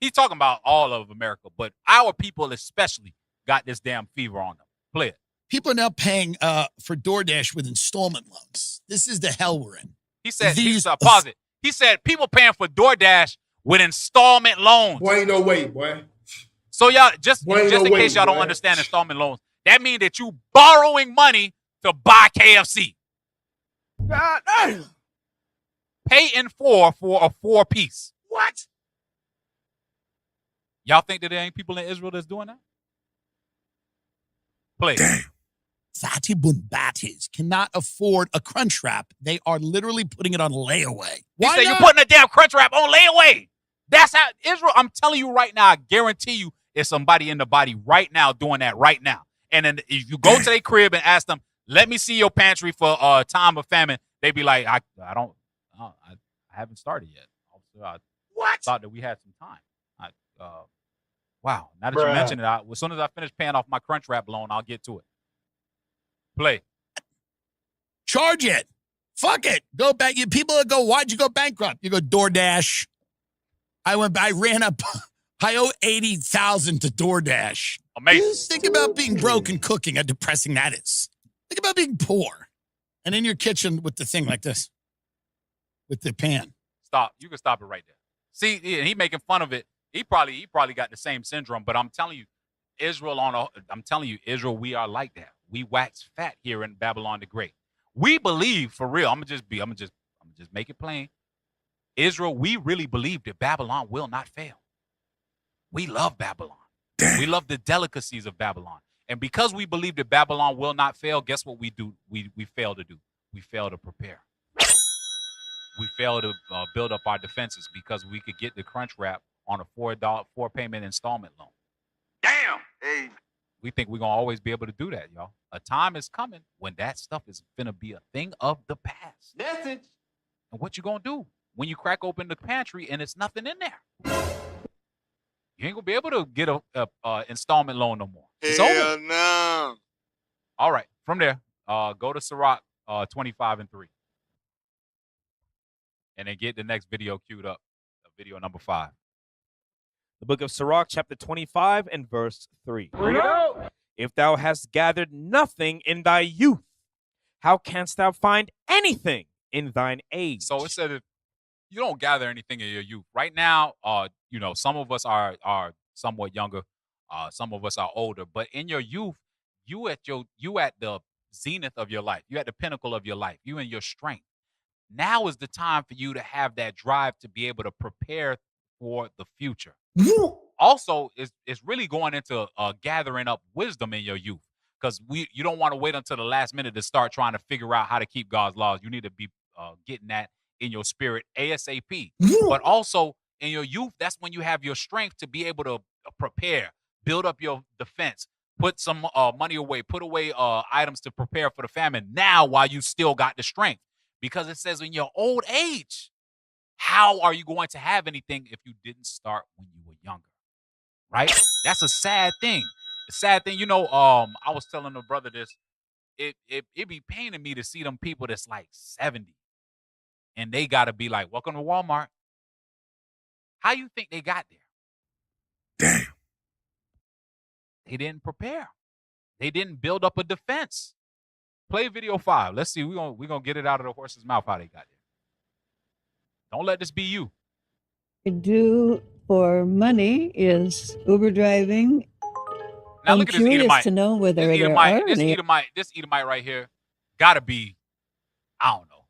he's talking about all of America, but our people especially got this damn fever on them. Play it. People are now paying for DoorDash with installment loans. This is the hell we're in. He said, pause it. He said people paying for DoorDash with installment loans. Boy, ain't no way, boy. So y'all, just in case y'all don't understand installment loans, that means that you borrowing money to buy KFC. God damn. Pay in 4 for a 4-piece. What? Y'all think that there ain't people in Israel that's doing that? Play. Damn. Fatty Bunbatis cannot afford a crunch wrap. They are literally putting it on layaway. He said you're putting a damn crunch wrap on layaway. That's how Israel, I'm telling you right now, I guarantee you there's somebody in the body right now doing that right now. And then if you go to their crib and ask them, let me see your pantry for a time of famine, they be like, I haven't started yet. I thought that we had some time. Wow. Now that you mentioned it, as soon as I finish paying off my crunch wrap loan, I'll get to it. Play. Charge it. Fuck it. Go back. People that go, why'd you go bankrupt? You go DoorDash. I owe $80,000 to DoorDash. Amazing. Think about being broke and cooking, how depressing that is. Think about being poor and in your kitchen with the thing like this, with the pan. Stop. You can stop it right there. See, he making fun of it. He probably got the same syndrome, but I'm telling you, Israel, we are like that. We wax fat here in Babylon the Great. We believe, for real, I'm gonna just make it plain. Israel, we really believe that Babylon will not fail. We love Babylon. Damn. We love the delicacies of Babylon. And because we believe that Babylon will not fail, guess what we do? We fail to do. We fail to prepare. We fail to build up our defenses because we could get the crunch wrap on a $4 payment installment loan. Damn. Hey. We think we're going to always be able to do that, y'all. A time is coming when that stuff is going to be a thing of the past. Message. And what you going to do when you crack open the pantry and it's nothing in there? You ain't going to be able to get a installment loan no more. It's Hell over. no. All right. From there, go to Sirach 25 and 3. And then get the next video queued up, video number 5. The book of Sirach, chapter 25 and verse 3. If thou hast gathered nothing in thy youth, how canst thou find anything in thine age? So it said if you don't gather anything in your youth. Right now, some of us are somewhat younger, some of us are older, but in your youth, you at the zenith of your life, you at the pinnacle of your life, you in your strength. Now is the time for you to have that drive to be able to prepare for the future. Also, it's really going into gathering up wisdom in your youth, because you don't want to wait until the last minute to start trying to figure out how to keep God's laws. You need to be getting that in your spirit ASAP. But also in your youth, that's when you have your strength to be able to prepare, build up your defense, put some money away, put away items to prepare for the famine now while you still got the strength. Because it says in your old age, how are you going to have anything if you didn't start when you were younger? Right? That's a sad thing. A sad thing. I was telling a brother this. It be paining me to see them people that's like 70. And they got to be like, welcome to Walmart. How you think they got there? Damn. They didn't prepare. They didn't build up a defense. Play video 5. Let's see. We're gonna get it out of the horse's mouth how they got there. Don't let this be you. I do for money is Uber driving. Now I'm look at this curious Edomite. to know whether This there are Edomite, any. this Edomite right here, gotta be, I don't know.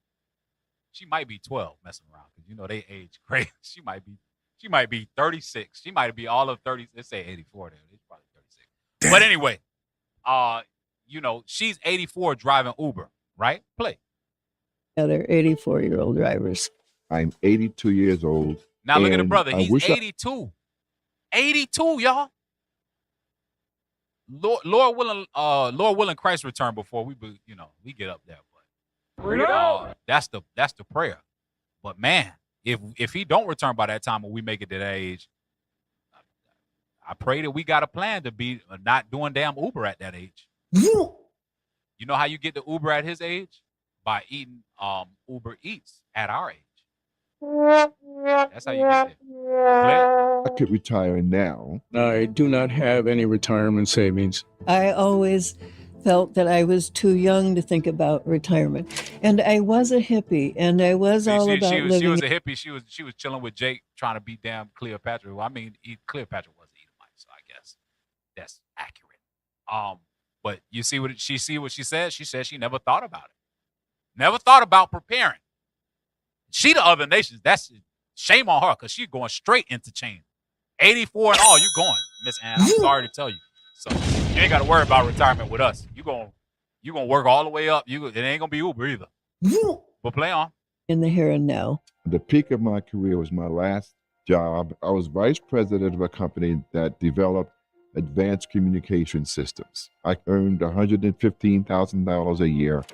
She might be 12 messing around because you know they age crazy. She might be 36. She might be all of 30. Let's say 84 there. It's probably 36. But anyway, you know, she's 84 driving Uber, right? Play. Other 84-year-old drivers. I'm 82 years old. Now look at the and brother. I He's wish 82. 82, y'all. Lord willing, Christ return before we get up there. But that's the prayer. But man, if he don't return by that time when we make it to that age, I pray that we got a plan to be not doing damn Uber at that age. You know how you get the Uber at his age? By eating Uber Eats at our age. That's how you get there. I could retire now. I do not have any retirement savings. I always felt that I was too young to think about retirement. And I was a hippie, and I was all about living. She was a hippie. She was chilling with Jake trying to beat down Cleopatra. Well, I mean, Cleopatra was an Edomite, so I guess that's accurate. But you see what she said? She said she never thought about it. Never thought about preparing. She the other nations. That's shame on her because she's going straight into chain. 84 and all, you going, Miss Ann. I'm sorry to tell you. So you ain't got to worry about retirement with us. You gonna work all the way up. It ain't gonna be Uber either. But play on. In the here and now. The peak of my career was my last job. I was vice president of a company that developed advanced communication systems. I earned $115,000 a year.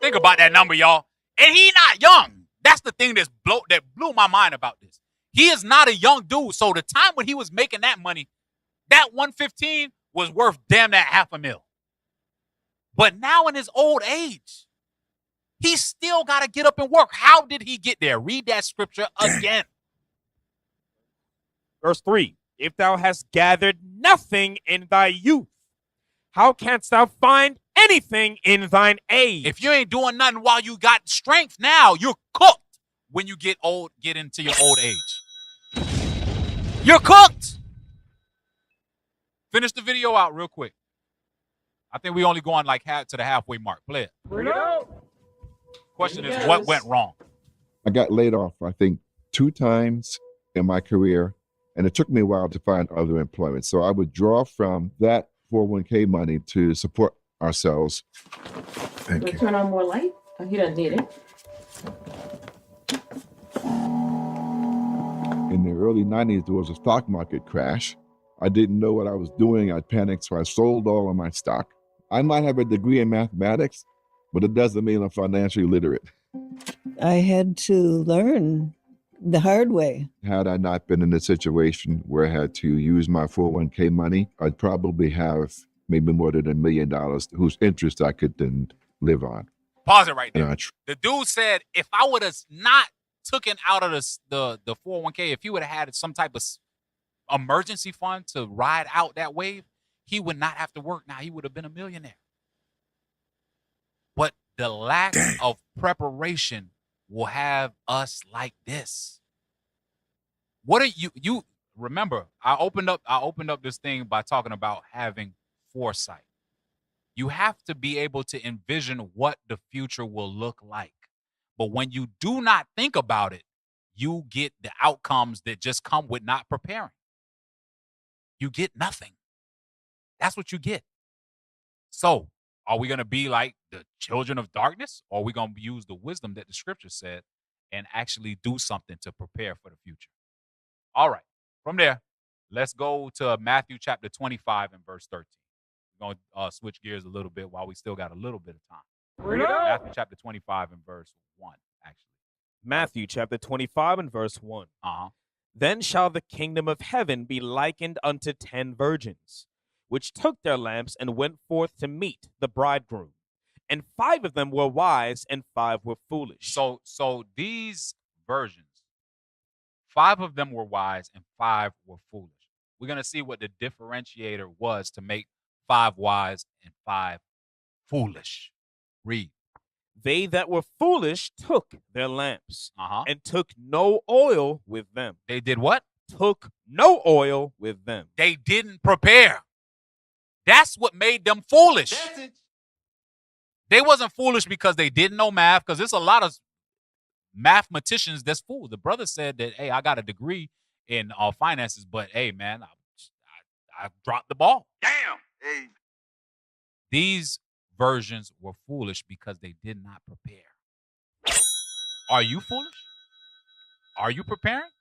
Think about that number, y'all. And he not young. That's the thing that blew my mind about this. He is not a young dude. So the time when he was making that money, that 115 was worth damn that $500,000. But now in his old age, he still got to get up and work. How did he get there? Read that scripture again. Verse 3, if thou hast gathered nothing in thy youth, how canst thou find anything in thine age? If you ain't doing nothing while you got strength now, you're cooked when you get into your old age. You're cooked. Finish the video out real quick. I think we only going like to the halfway mark. Play it. Question is, what went wrong? I got laid off, I think, 2 times in my career, and it took me a while to find other employment. So I would draw from that 401k money to support ourselves. Thank you. Turn on more light? Oh, he doesn't need it. In the early 90s, there was a stock market crash. I didn't know what I was doing. I panicked, so I sold all of my stock. I might have a degree in mathematics, but it doesn't mean I'm financially literate. I had to learn the hard way. Had I not been in a situation where I had to use my 401k money, I'd probably have maybe more than $1 million whose interest I could then live on. Pause it right there. The dude said, if I would have not taken out of the 401k, if he would have had some type of emergency fund to ride out that wave, he would not have to work. Now he would have been a millionaire. But the lack of preparation will have us like this. What are you remember, I opened up this thing by talking about having foresight. You have to be able to envision what the future will look like. But when you do not think about it, you get the outcomes that just come with not preparing. You get nothing. That's what you get. So, are we going to be like the children of darkness, or are we going to use the wisdom that the scripture said and actually do something to prepare for the future? All right. From there, let's go to Matthew chapter 25 and verse 13. We're going to switch gears a little bit while we still got a little bit of time. Matthew chapter 25 and verse 1, actually. Matthew chapter 25 and verse 1. Then shall the kingdom of heaven be likened unto 10 virgins, which took their lamps and went forth to meet the bridegroom. And 5 of them were wise, and 5 were foolish. So these virgins, 5 of them were wise, and 5 were foolish. We're going to see what the differentiator was to make 5 wise and 5 foolish. Read. They that were foolish took their lamps Uh-huh. and took no oil with them. They did what? Took no oil with them. They didn't prepare. That's what made them foolish. They wasn't foolish because they didn't know math, because there's a lot of mathematicians that's fool. The brother said that, hey, I got a degree in finances, but hey, man, I dropped the ball. Damn. Hey. These versions were foolish because they did not prepare. Are you foolish? Are you preparing?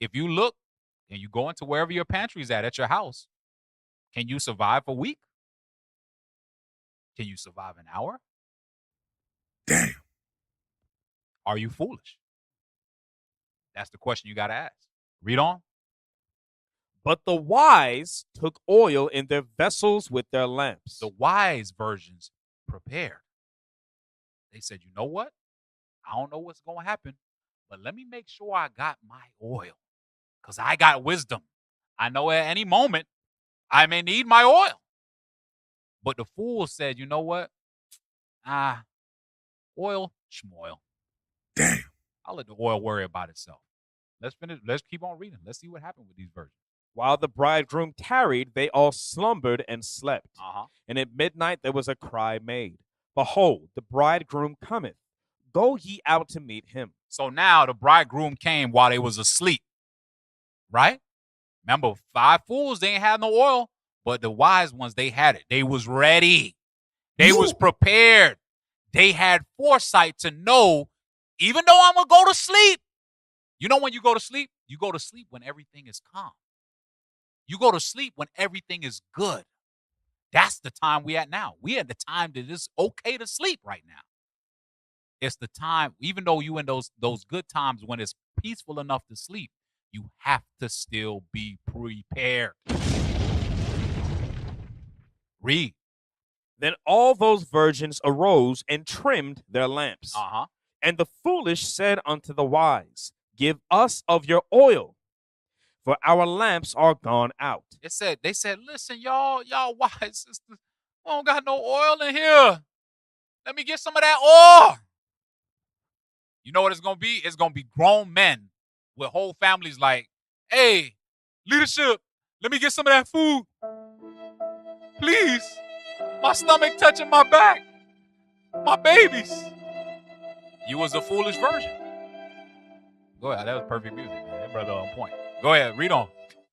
If you look and you go into wherever your pantry is at your house, can you survive a week? Can you survive an hour? Damn. Are you foolish? That's the question you got to ask. Read on. But the wise took oil in their vessels with their lamps. The wise versions prepared. They said, you know what? I don't know what's going to happen, but let me make sure I got my oil, because I got wisdom. I know at any moment I may need my oil. But the fool said, you know what? Oil, schmoil. Damn. I'll let the oil worry about itself. Let's finish. Let's keep on reading. Let's see what happened with these versions. While the bridegroom tarried, they all slumbered and slept. Uh-huh. And at midnight there was a cry made, Behold, the bridegroom cometh. Go ye out to meet him. So now the bridegroom came while they was asleep, right? Remember, 5 fools, they ain't had no oil, but the wise ones, they had it. They was ready. They was prepared. They had foresight to know, even though I'm going to go to sleep. You know when you go to sleep? You go to sleep when everything is calm. You go to sleep when everything is good. That's the time we at now. We at the time that it's okay to sleep right now. It's the time, even though you in those good times when it's peaceful enough to sleep, you have to still be prepared. Read. Then all those virgins arose and trimmed their lamps. Uh-huh. And the foolish said unto the wise, Give us of your oil, for our lamps are gone out. They said, listen, y'all wise sisters, we don't got no oil in here. Let me get some of that oil. You know what it's going to be? It's going to be grown men with whole families like, hey, leadership, let me get some of that food. Please. My stomach touching my back. My babies. You was a foolish virgin. Go ahead. That was perfect music, man. That brother on point. Go ahead. Read on.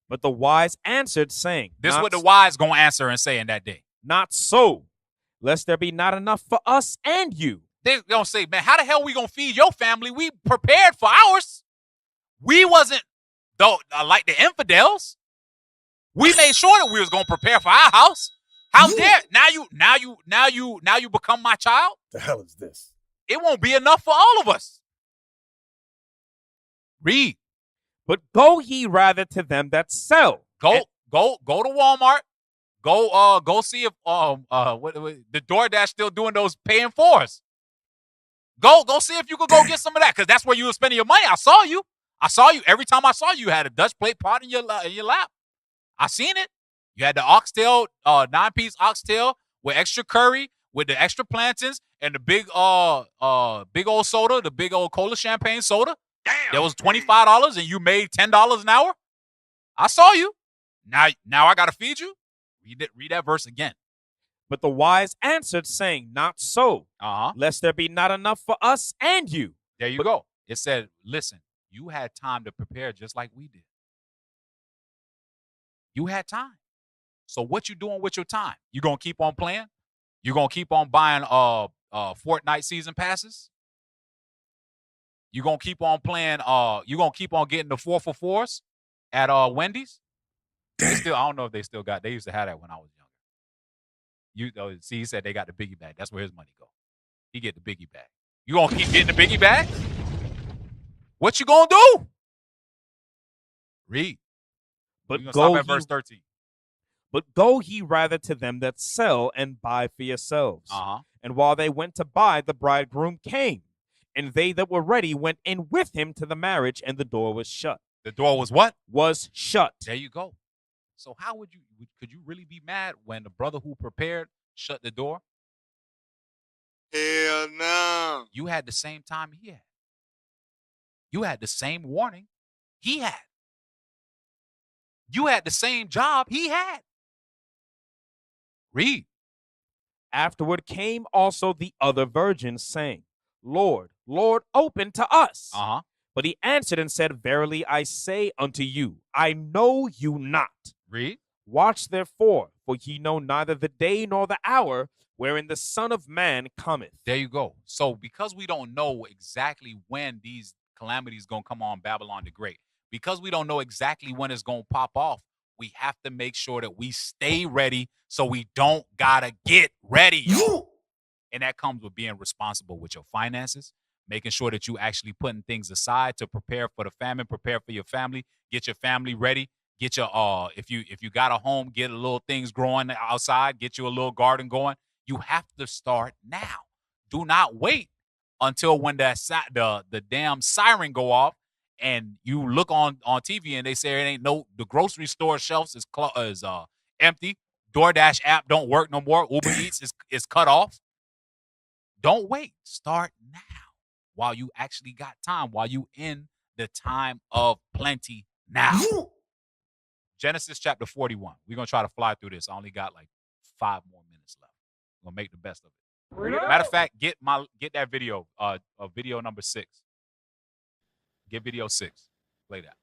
But the wise answered, saying, This is what the wise going to answer and say in that day. Not so, lest there be not enough for us and you. They're going to say, man, how the hell we going to feed your family? We prepared for ours. We wasn't like the infidels. We made sure that we was going to prepare for our house. How dare now you become my child? The hell is this? It won't be enough for all of us. Read. But go ye rather to them that sell. Go to Walmart. Go see if the DoorDash still doing those paying for us. Go see if you could go get some of that, because that's where you were spending your money. I saw you. Every time I saw you, you had a Dutch plate pot in your lap. I seen it. You had the oxtail, 9-piece oxtail with extra curry, with the extra plantains, and the big old soda, the big old cola champagne soda. Damn. That was $25 and you made $10 an hour. I saw you. Now I gotta feed you. Read that verse again. But the wise answered, saying, Not so, lest there be not enough for us and you. There you go. It said, listen, you had time to prepare just like we did. You had time. So what you doing with your time? You gonna keep on playing? You gonna keep on buying Fortnite season passes? You gonna keep on playing? You gonna keep on getting the 4 for 4s at Wendy's? I don't know if they still got. They used to have that when I was younger. See, he said they got the biggie bag. That's where his money go. He get the biggie bag. You gonna keep getting the biggie bag? What you gonna do? Read. But go stop at verse 13. But go ye rather to them that sell and buy for yourselves. And while they went to buy, the bridegroom came. And they that were ready went in with him to the marriage, and the door was shut. The door was what? Was shut. There you go. So how could you really be mad when the brother who prepared shut the door? Hell no. You had the same time he had. You had the same warning he had. You had the same job he had. Read. Afterward came also the other virgins, saying, Lord, Lord, open to us. Uh-huh. But he answered and said, Verily I say unto you, I know you not. Read. Watch therefore, for ye know neither the day nor the hour wherein the Son of Man cometh. There you go. So because we don't know exactly when these calamities going to come on Babylon the Great, because we don't know exactly when it's going to pop off, we have to make sure that we stay ready so we don't got to get ready, y'all. And that comes with being responsible with your finances, making sure that you actually putting things aside to prepare for the famine, prepare for your family, get your family ready, get your if you got a home, get a little things growing outside, get you a little garden going. You have to start now. Do not wait until when the damn siren go off and you look on TV and they say it ain't the grocery store shelves is empty. DoorDash app don't work no more. Uber Eats is cut off. Don't wait. Start now while you actually got time, while you in the time of plenty now. Genesis chapter 41. We're going to try to fly through this. I only got like 5 more minutes left. I'm going to make the best of it. Matter of fact, get that video, video number 6. Get video 6. Play that.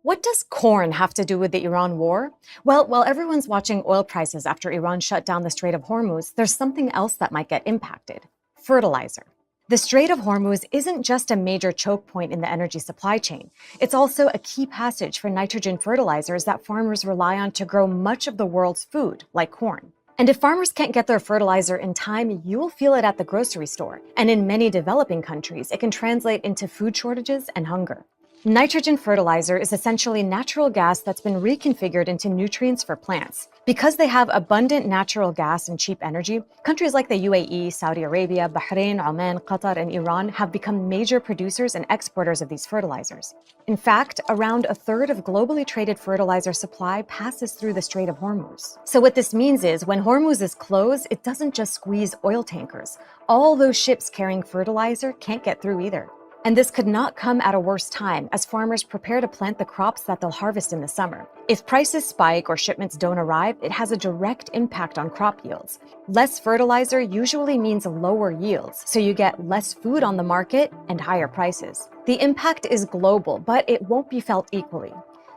What does corn have to do with the Iran war? Well, while everyone's watching oil prices after Iran shut down the Strait of Hormuz, there's something else that might get impacted: fertilizer. The Strait of Hormuz isn't just a major choke point in the energy supply chain. It's also a key passage for nitrogen fertilizers that farmers rely on to grow much of the world's food, like corn. And if farmers can't get their fertilizer in time, you'll feel it at the grocery store. And in many developing countries, it can translate into food shortages and hunger. Nitrogen fertilizer is essentially natural gas that's been reconfigured into nutrients for plants. Because they have abundant natural gas and cheap energy, countries like the UAE, Saudi Arabia, Bahrain, Oman, Qatar, and Iran have become major producers and exporters of these fertilizers. In fact, around a third of globally traded fertilizer supply passes through the Strait of Hormuz. So what this means is when Hormuz is closed, it doesn't just squeeze oil tankers. All those ships carrying fertilizer can't get through either. And this could not come at a worse time as farmers prepare to plant the crops that they'll harvest in the summer. If prices spike or shipments don't arrive, it has a direct impact on crop yields. Less fertilizer usually means lower yields, so you get less food on the market and higher prices. The impact is global, but it won't be felt equally.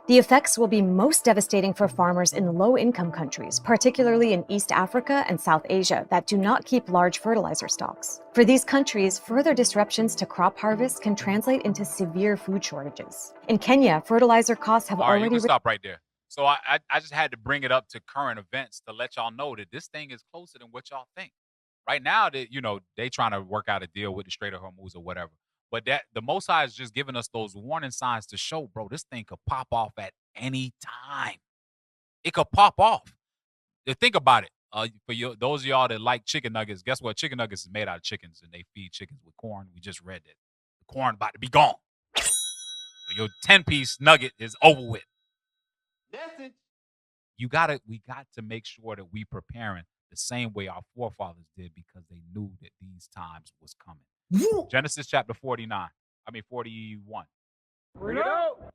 The effects will be most devastating for farmers in low-income countries, particularly in East Africa and South Asia, that do not keep large fertilizer stocks. For these countries, further disruptions to crop harvest can translate into severe food shortages. In Kenya, fertilizer costs have All right, already... you can stop right there. So I just had to bring it up to current events to let y'all know that this thing is closer than what y'all think. Right now, that they trying to work out a deal with the Strait of Hormuz or whatever. But that the Most High is just giving us those warning signs to show, bro, this thing could pop off at any time. It could pop off. Think about it. Those of y'all that like chicken nuggets, guess what? Chicken nuggets is made out of chickens, and they feed chickens with corn. We just read that. The corn about to be gone. So your 10-piece nugget is over with. That's it. We got to make sure that we preparing the same way our forefathers did because they knew that these times was coming. Genesis chapter 41.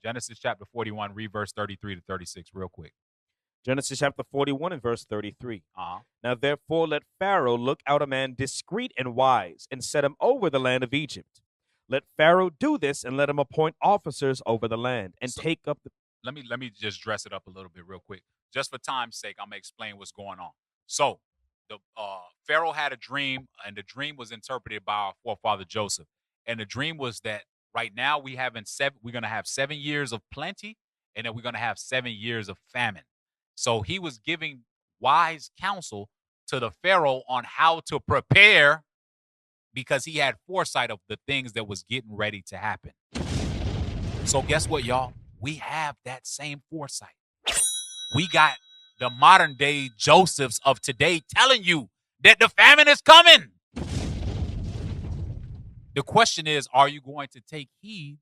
Genesis chapter 41, read verse 33 to 36 real quick. Genesis chapter 41 and verse 33. Uh-huh. Now therefore let Pharaoh look out a man discreet and wise, and set him over the land of Egypt. Let Pharaoh do this, and let him appoint officers over the land, and take up the... Let me just dress it up a little bit real quick. Just for time's sake, I'm going to explain what's going on. So, the Pharaoh had a dream, and the dream was interpreted by our forefather Joseph. And the dream was that right now we're going to have 7 years of plenty, and then we're going to have 7 years of famine. So he was giving wise counsel to the Pharaoh on how to prepare because he had foresight of the things that was getting ready to happen. So guess what, y'all? We have that same foresight. We got the modern day Josephs of today telling you that the famine is coming. The question is, are you going to take heed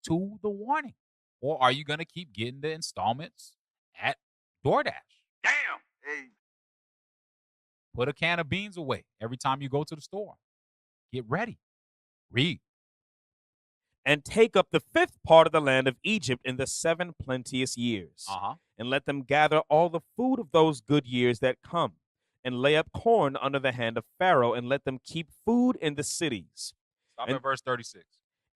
to the warning? Or are you going to keep getting the installments at DoorDash? Damn. Hey. Put a can of beans away every time you go to the store. Get ready. Read. And take up the fifth part of the land of Egypt in the 7 plenteous years, and let them gather all the food of those good years that come, and lay up corn under the hand of Pharaoh, and let them keep food in the cities. Stop at verse 36.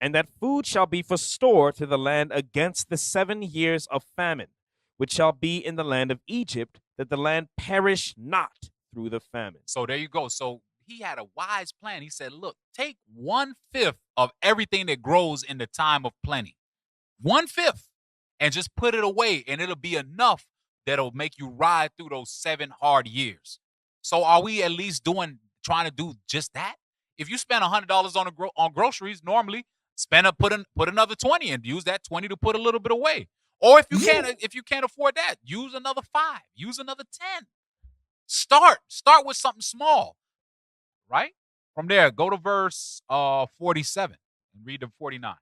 And that food shall be for store to the land against the 7 years of famine, which shall be in the land of Egypt, that the land perish not through the famine. So there you go. So he had a wise plan. He said, look, take 1/5 of everything that grows in the time of plenty. 1/5. And just put it away, and it'll be enough that'll make you ride through those 7 hard years. So are we at least trying to do just that? If you spend $100 on groceries, normally put another 20 and use that 20 to put a little bit away. Or if you can't afford that, use another 5, use another 10. Start with something small, right? From there, go to verse 47 and read to 49.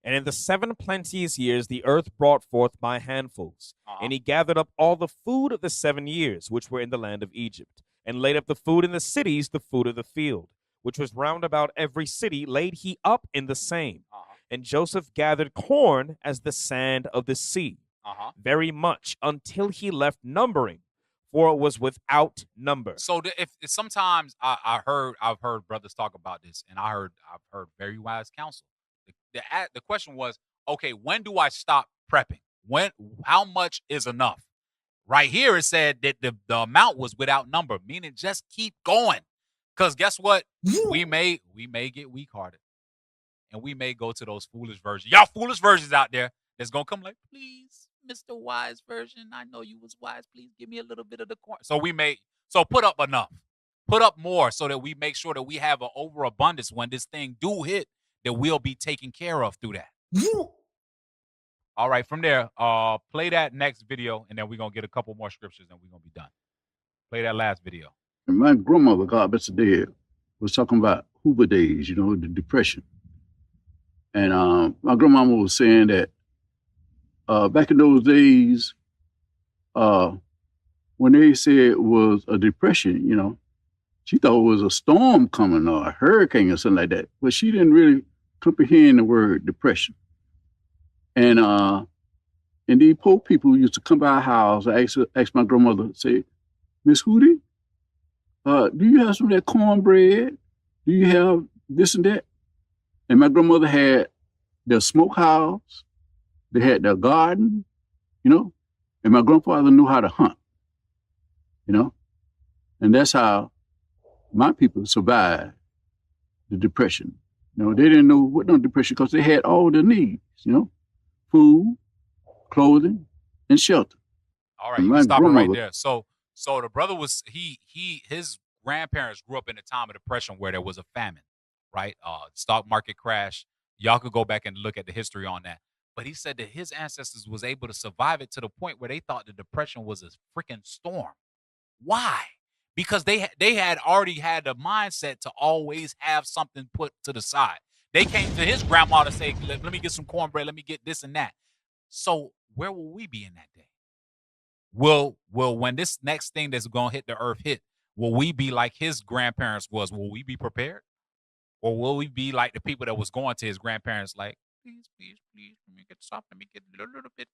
And in the 7 plenteous years the earth brought forth by handfuls, and he gathered up all the food of the 7 years which were in the land of Egypt, and laid up the food in the cities, the food of the field, which was round about every city, laid he up in the same. And Joseph gathered corn as the sand of the sea, very much, until he left numbering, for it was without number. So if sometimes I've heard brothers talk about this, and I've heard very wise counsel. The question was, okay, when do I stop prepping? How much is enough? Right here, it said that the amount was without number, meaning just keep going. Because guess what? We may get weak-hearted, and we may go to those foolish versions. Y'all foolish versions out there that's going to come like, please, Mr. Wise version, I know you was wise. Please give me a little bit of the corn. So put up enough. Put up more so that we make sure that we have an overabundance when this thing do hit, that we'll be taken care of through that. All right, from there, play that next video, and then we're going to get a couple more scriptures, and we're going to be done. Play that last video. And my grandmother, God bless her dead, was talking about Hoover days, the Depression. And my grandmama was saying that back in those days, when they said it was a depression, she thought it was a storm coming or a hurricane or something like that. But she didn't really comprehend the word depression. And these poor people used to come by our house and ask my grandmother, say, Miss Hootie, do you have some of that cornbread? Do you have this and that? And my grandmother had their smokehouse, they had their garden, and my grandfather knew how to hunt, and that's how my people survived the Depression. They didn't know what no depression because they had all their needs, food, clothing, and shelter. All right, you stop it right there. So the brother was his grandparents grew up in a time of depression where there was a famine, right? Stock market crash. Y'all could go back and look at the history on that. But he said that his ancestors was able to survive it to the point where they thought the depression was a freaking storm. Why? Because they had already had the mindset to always have something put to the side. They came to his grandma to say, let me get some cornbread, let me get this and that. So where will we be in that day? Will when this next thing that's going to hit the earth hit, will we be like his grandparents was? Will we be prepared? Or will we be like the people that was going to his grandparents like, please, let me get something, let me get a little bit.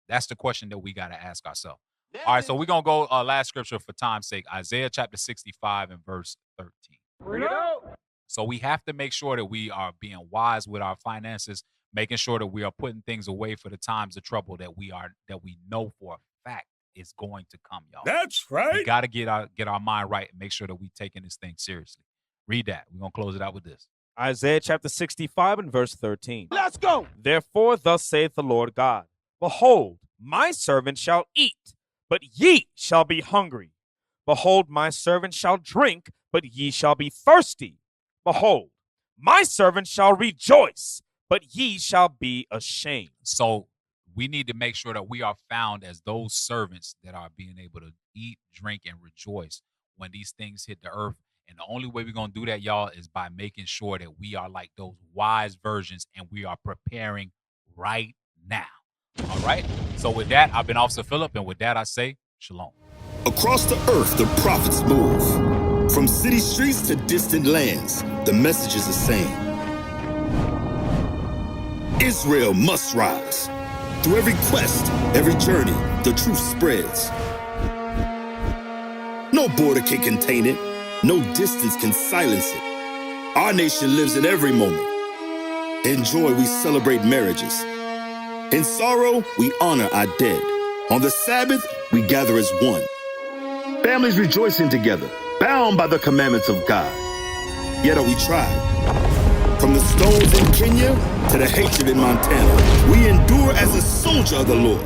That's the question that we got to ask ourselves. All right, so we're going to go last scripture for time's sake, Isaiah chapter 65 and verse 13. Bring it out. So we have to make sure that we are being wise with our finances, making sure that we are putting things away for the times of trouble that we know for a fact is going to come, y'all. That's right. We got to get our mind right and make sure that we're taking this thing seriously. Read that. We're going to close it out with this. Isaiah chapter 65 and verse 13. Let's go. Therefore thus saith the Lord God, behold, my servant shall eat, but ye shall be hungry. Behold, my servant shall drink, but ye shall be thirsty. Behold, my servant shall rejoice, but ye shall be ashamed. So we need to make sure that we are found as those servants that are being able to eat, drink, and rejoice when these things hit the earth. And the only way we're going to do that, y'all, is by making sure that we are like those wise virgins and we are preparing right now. All right? So with that, I've been Officer Phillip, and with that, I say shalom. Across the earth, the prophets move. From city streets to distant lands, the message is the same. Israel must rise. Through every quest, every journey, the truth spreads. No border can contain it. No distance can silence it. Our nation lives in every moment. In joy, we celebrate marriages. In sorrow, we honor our dead. On the Sabbath, we gather as one. Families rejoicing together, bound by the commandments of God. Yet are we tried? From the stones in Kenya to the hatred in Montana, we endure as a soldier of the Lord.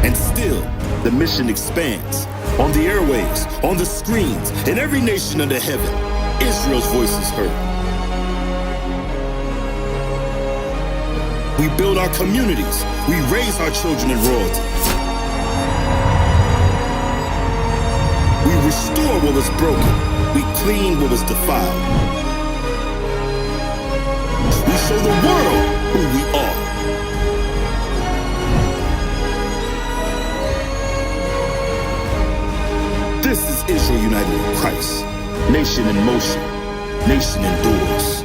And still, the mission expands. On the airwaves, on the screens, in every nation under heaven, Israel's voice is heard. We build our communities. We raise our children in royalty. We restore what was broken. We clean what was defiled. We show the world who we are. This is Israel united in Christ. Nation in motion. Nation endures.